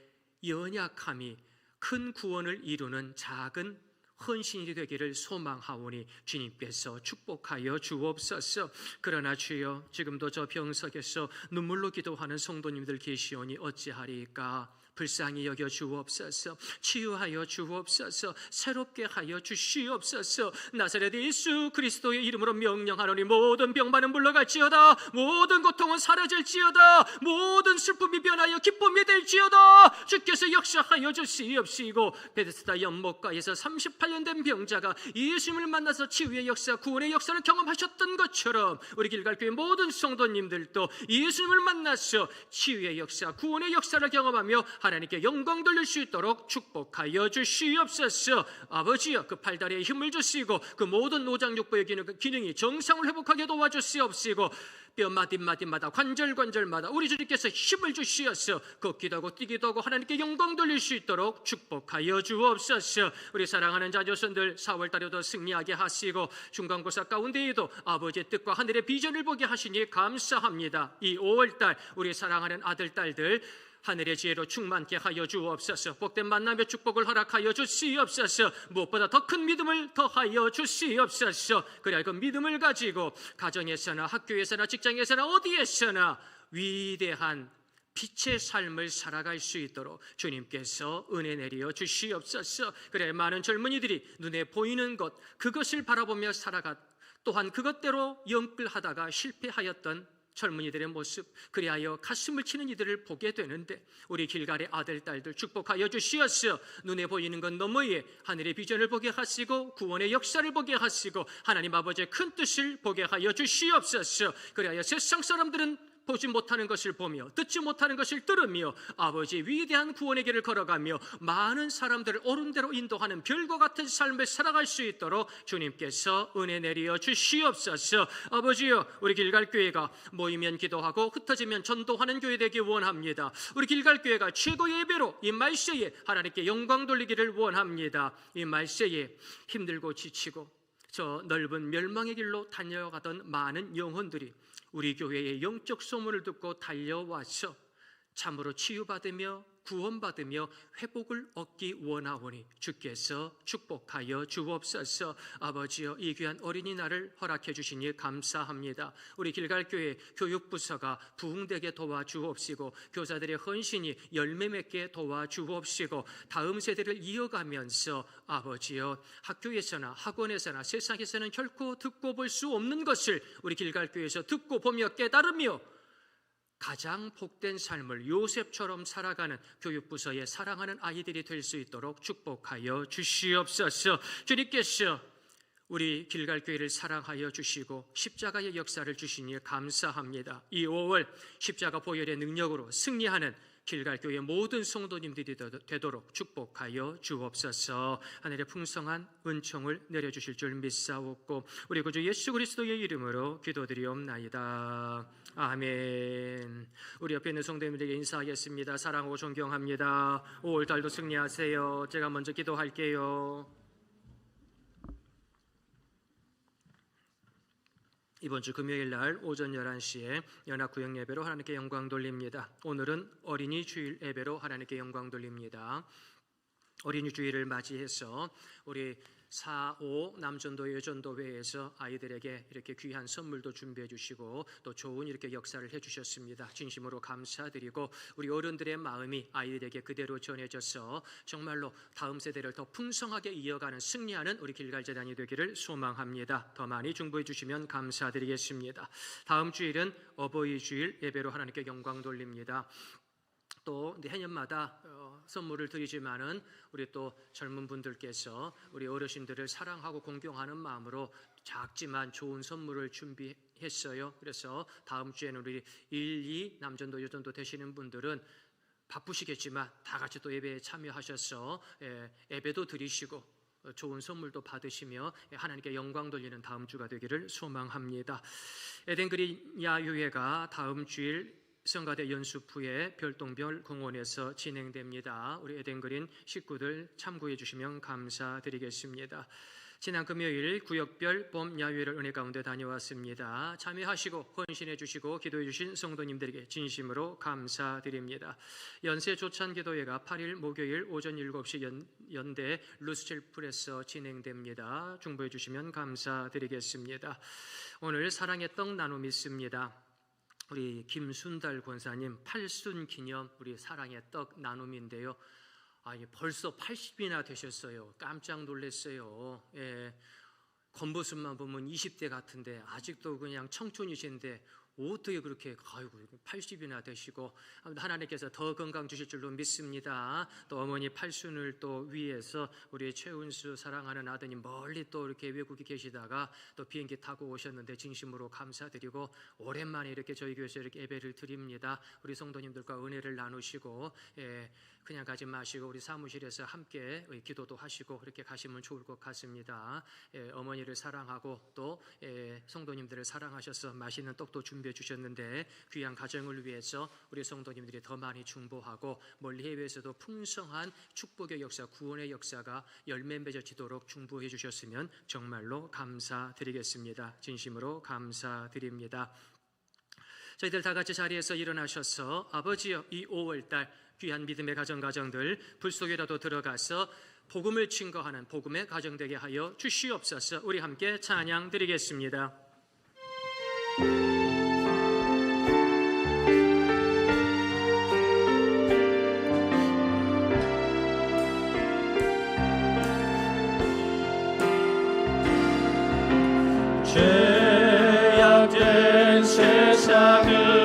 연약함이 큰 구원을 이루는 작은 헌신이 되기를 소망하오니 주님께서 축복하여 주옵소서. 그러나 주여, 지금도 저 병석에서 눈물로 기도하는 성도님들 계시오니 어찌하리까? 불쌍히 여겨 주옵소서. 치유하여 주옵소서. 새롭게 하여 주시옵소서. 나사렛 예수 그리스도의 이름으로 명령하노니 모든 병만은 물러갈지어다. 모든 고통은 사라질지어다. 모든 슬픔이 변하여 기쁨이 될지어다. 주께서 역사하여 주시옵시고, 베데스다 연못가에서 38년 된 병자가 예수님을 만나서 치유의 역사, 구원의 역사를 경험하셨던 것처럼 우리 길갈교회 모든 성도님들도 예수님을 만나서 치유의 역사, 구원의 역사를 경험하며 하나님께 영광 돌릴 수 있도록 축복하여 주시옵소서. 아버지여, 그 팔다리에 힘을 주시고 그 모든 노장육부의 기능이 정상을 회복하게 도와주시옵시고, 뼈 마디마디마다 관절마다 우리 주님께서 힘을 주시어서 걷기도 하고 뛰기도 하고 하나님께 영광 돌릴 수 있도록 축복하여 주옵소서. 우리 사랑하는 자녀손들 4월달에도 승리하게 하시고 중간고사 가운데에도 아버지의 뜻과 하늘의 비전을 보게 하시니 감사합니다. 이 5월달 우리 사랑하는 아들 딸들 하늘의 지혜로 충만케 하여 주옵소서. 복된 만남의 축복을 허락하여 주시옵소서. 무엇보다 더 큰 믿음을 더하여 주시옵소서. 그래야 그 믿음을 가지고 가정에서나 학교에서나 직장에서나 어디에서나 위대한 빛의 삶을 살아갈 수 있도록 주님께서 은혜 내려 주시옵소서. 그래 많은 젊은이들이 눈에 보이는 것, 그것을 바라보며 살아가, 또한 그것대로 영끌하다가 실패하였던 젊은이들의 모습, 그리하여 가슴을 치는 이들을 보게 되는데 우리 길갈의 아들 딸들 축복하여 주시옵소서. 눈에 보이는 것 너머에 하늘의 비전을 보게 하시고 구원의 역사를 보게 하시고 하나님 아버지의 큰 뜻을 보게 하여 주시옵소서. 그리하여 세상 사람들은 보지 못하는 것을 보며 듣지 못하는 것을 들으며 아버지 위대한 구원의 길을 걸어가며 많은 사람들을 옳은 대로 인도하는 별과 같은 삶을 살아갈 수 있도록 주님께서 은혜 내려 주시옵소서. 아버지여, 우리 길갈교회가 모이면 기도하고 흩어지면 전도하는 교회 되기 원합니다. 우리 길갈교회가 최고의 예배로 이 말세에 하나님께 영광 돌리기를 원합니다. 이 말세에 힘들고 지치고 저 넓은 멸망의 길로 달려가던 많은 영혼들이 우리 교회의 영적 소문을 듣고 달려와서 참으로 치유받으며 구원받으며 회복을 얻기 원하오니 주께서 축복하여 주옵소서. 아버지여, 이 귀한 어린이날을 허락해 주시니 감사합니다. 우리 길갈교회 교육부서가 부흥되게 도와주옵시고 교사들의 헌신이 열매 맺게 도와주옵시고 다음 세대를 이어가면서 아버지여, 학교에서나 학원에서나 세상에서는 결코 듣고 볼 수 없는 것을 우리 길갈교회에서 듣고 보며 깨달으며 가장 복된 삶을 요셉처럼 살아가는 교육부서의 사랑하는 아이들이 될 수 있도록 축복하여 주시옵소서. 주님께서 우리 길갈교회를 사랑하여 주시고 십자가의 역사를 주시니 감사합니다. 이 5월 십자가 보혈의 능력으로 승리하는 길갈교회 모든 성도님들이 되도록 축복하여 주옵소서. 하늘의 풍성한 은총을 내려주실 줄 믿사옵고 우리 구주 예수 그리스도의 이름으로 기도드리옵나이다. 아멘. 우리 옆에 있는 성도님들에게 인사하겠습니다. 사랑하고 존경합니다. 5월달도 승리하세요. 제가 먼저 기도할게요. 이번 주 금요일 날 오전 11시에 연합구역 예배로 하나님께 영광 돌립니다. 오늘은 어린이 주일 예배로 하나님께 영광 돌립니다. 어린이 주일을 맞이해서 우리 4.5 남전도 여전도회에서 아이들에게 이렇게 귀한 선물도 준비해 주시고 또 좋은 이렇게 역사를 해 주셨습니다. 진심으로 감사드리고 우리 어른들의 마음이 아이들에게 그대로 전해져서 정말로 다음 세대를 더 풍성하게 이어가는 승리하는 우리 길갈재단이 되기를 소망합니다. 더 많이 중보해 주시면 감사드리겠습니다. 다음 주일은 어버이 주일 예배로 하나님께 영광 돌립니다. 또 해년마다 선물을 드리지만은 우리 또 젊은 분들께서 우리 어르신들을 사랑하고 공경하는 마음으로 작지만 좋은 선물을 준비했어요. 그래서 다음 주에는 우리 1, 2 남전도 여전도 되시는 분들은 바쁘시겠지만 다 같이 또 예배에 참여하셔서 예배도 드리시고 좋은 선물도 받으시며 하나님께 영광 돌리는 다음 주가 되기를 소망합니다. 에덴 그린 야유회가 다음 주일 성가대 연습 후에 별똥별 공원에서 진행됩니다. 우리 에덴그린 식구들 참고해 주시면 감사드리겠습니다. 지난 금요일 구역별 봄 야유회를 은혜 가운데 다녀왔습니다. 참여하시고 헌신해 주시고 기도해 주신 성도님들에게 진심으로 감사드립니다. 연세 조찬 기도회가 8일 목요일 오전 7시 연대 루스첼풀에서 진행됩니다. 중보해 주시면 감사드리겠습니다. 오늘 사랑의 떡 나눔이 있습니다. 우리 김순달 권사님 8순 기념 우리 사랑의 떡 나눔인데요. 벌써 80이나 되셨어요. 깜짝 놀랐어요. 예, 겉모습만 보면 20대 같은데 아직도 그냥 청춘이신데 어떻게 그렇게 80이나 되시고 하나님께서 더 건강 주실 줄로 믿습니다. 또 어머니 8순을 또 위해서 우리 최은수 사랑하는 아드님 멀리 또 이렇게 외국에 계시다가 또 비행기 타고 오셨는데 진심으로 감사드리고 오랜만에 이렇게 저희 교회에서 이렇게 예배를 드립니다. 우리 성도님들과 은혜를 나누시고 그냥 가지 마시고 우리 사무실에서 함께 기도도 하시고 그렇게 가시면 좋을 것 같습니다. 어머니를 사랑하고 또 성도님들을 사랑하셔서 맛있는 떡도 준비해 주셨는데 귀한 가정을 위해서 우리 성도님들이 더 많이 중보하고 멀리 해외에서도 풍성한 축복의 역사, 구원의 역사가 열매 맺어지도록 중보해 주셨으면 정말로 감사드리겠습니다. 진심으로 감사드립니다. 저희들 다 같이 자리에서 일어나셔서 아버지여 이 5월달 귀한 믿음의 가정들 불 속이라도 들어가서 복음을 증거하는 복음의 가정 되게 하여 주시옵소서. 우리 함께 찬양 드리겠습니다. 죄악된 세상을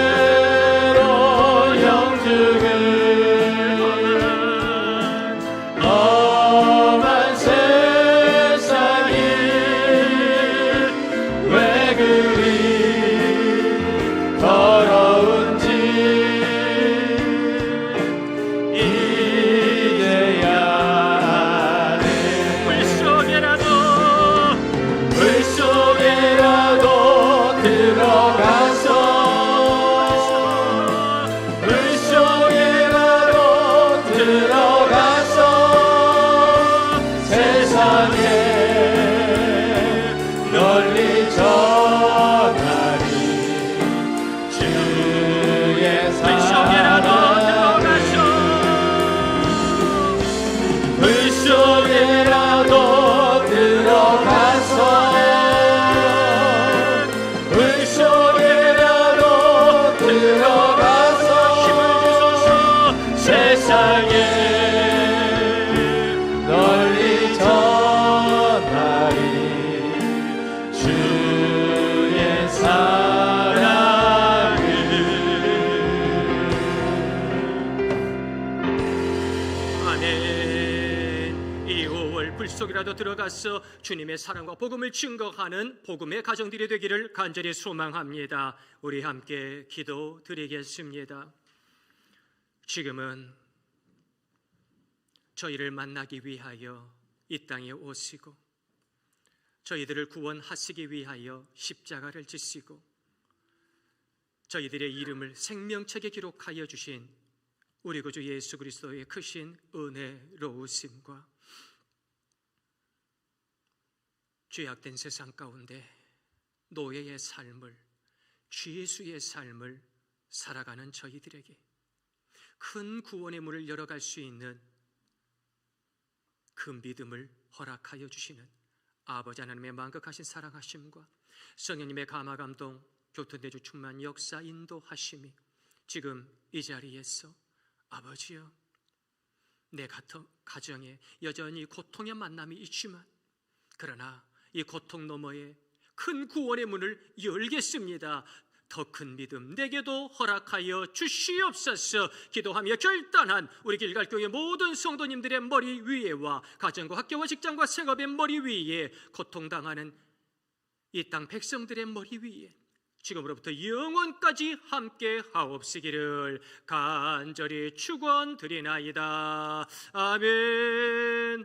집대로 영주를 이 5월 불 속이라도 들어가서 주님의 사랑과 복음을 증거하는 복음의 가정들이 되기를 간절히 소망합니다. 우리 함께 기도드리겠습니다. 지금은 저희를 만나기 위하여 이 땅에 오시고 저희들을 구원하시기 위하여 십자가를 지시고 저희들의 이름을 생명책에 기록하여 주신 우리 구주 예수 그리스도의 크신 은혜로우심과 죄악된 세상 가운데 노예의 삶을, 죄수의 삶을 살아가는 저희들에게 큰 구원의 문을 열어갈 수 있는 그 믿음을 허락하여 주시는 아버지 하나님의 만극하신 사랑하심과 성령님의 감화감동, 교통대주 충만 역사 인도하심이 지금 이 자리에서 아버지여, 내 가정에 여전히 고통의 만남이 있지만 그러나 이 고통 너머에 큰 구원의 문을 열겠습니다. 더 큰 믿음 내게도 허락하여 주시옵소서. 기도하며 결단한 우리 길갈교회 모든 성도님들의 머리 위에와 가정과 학교와 직장과 생업의 머리 위에, 고통당하는 이 땅 백성들의 머리 위에 지금으로부터 영원까지 함께 하옵시기를 간절히 축원드리나이다. 아멘.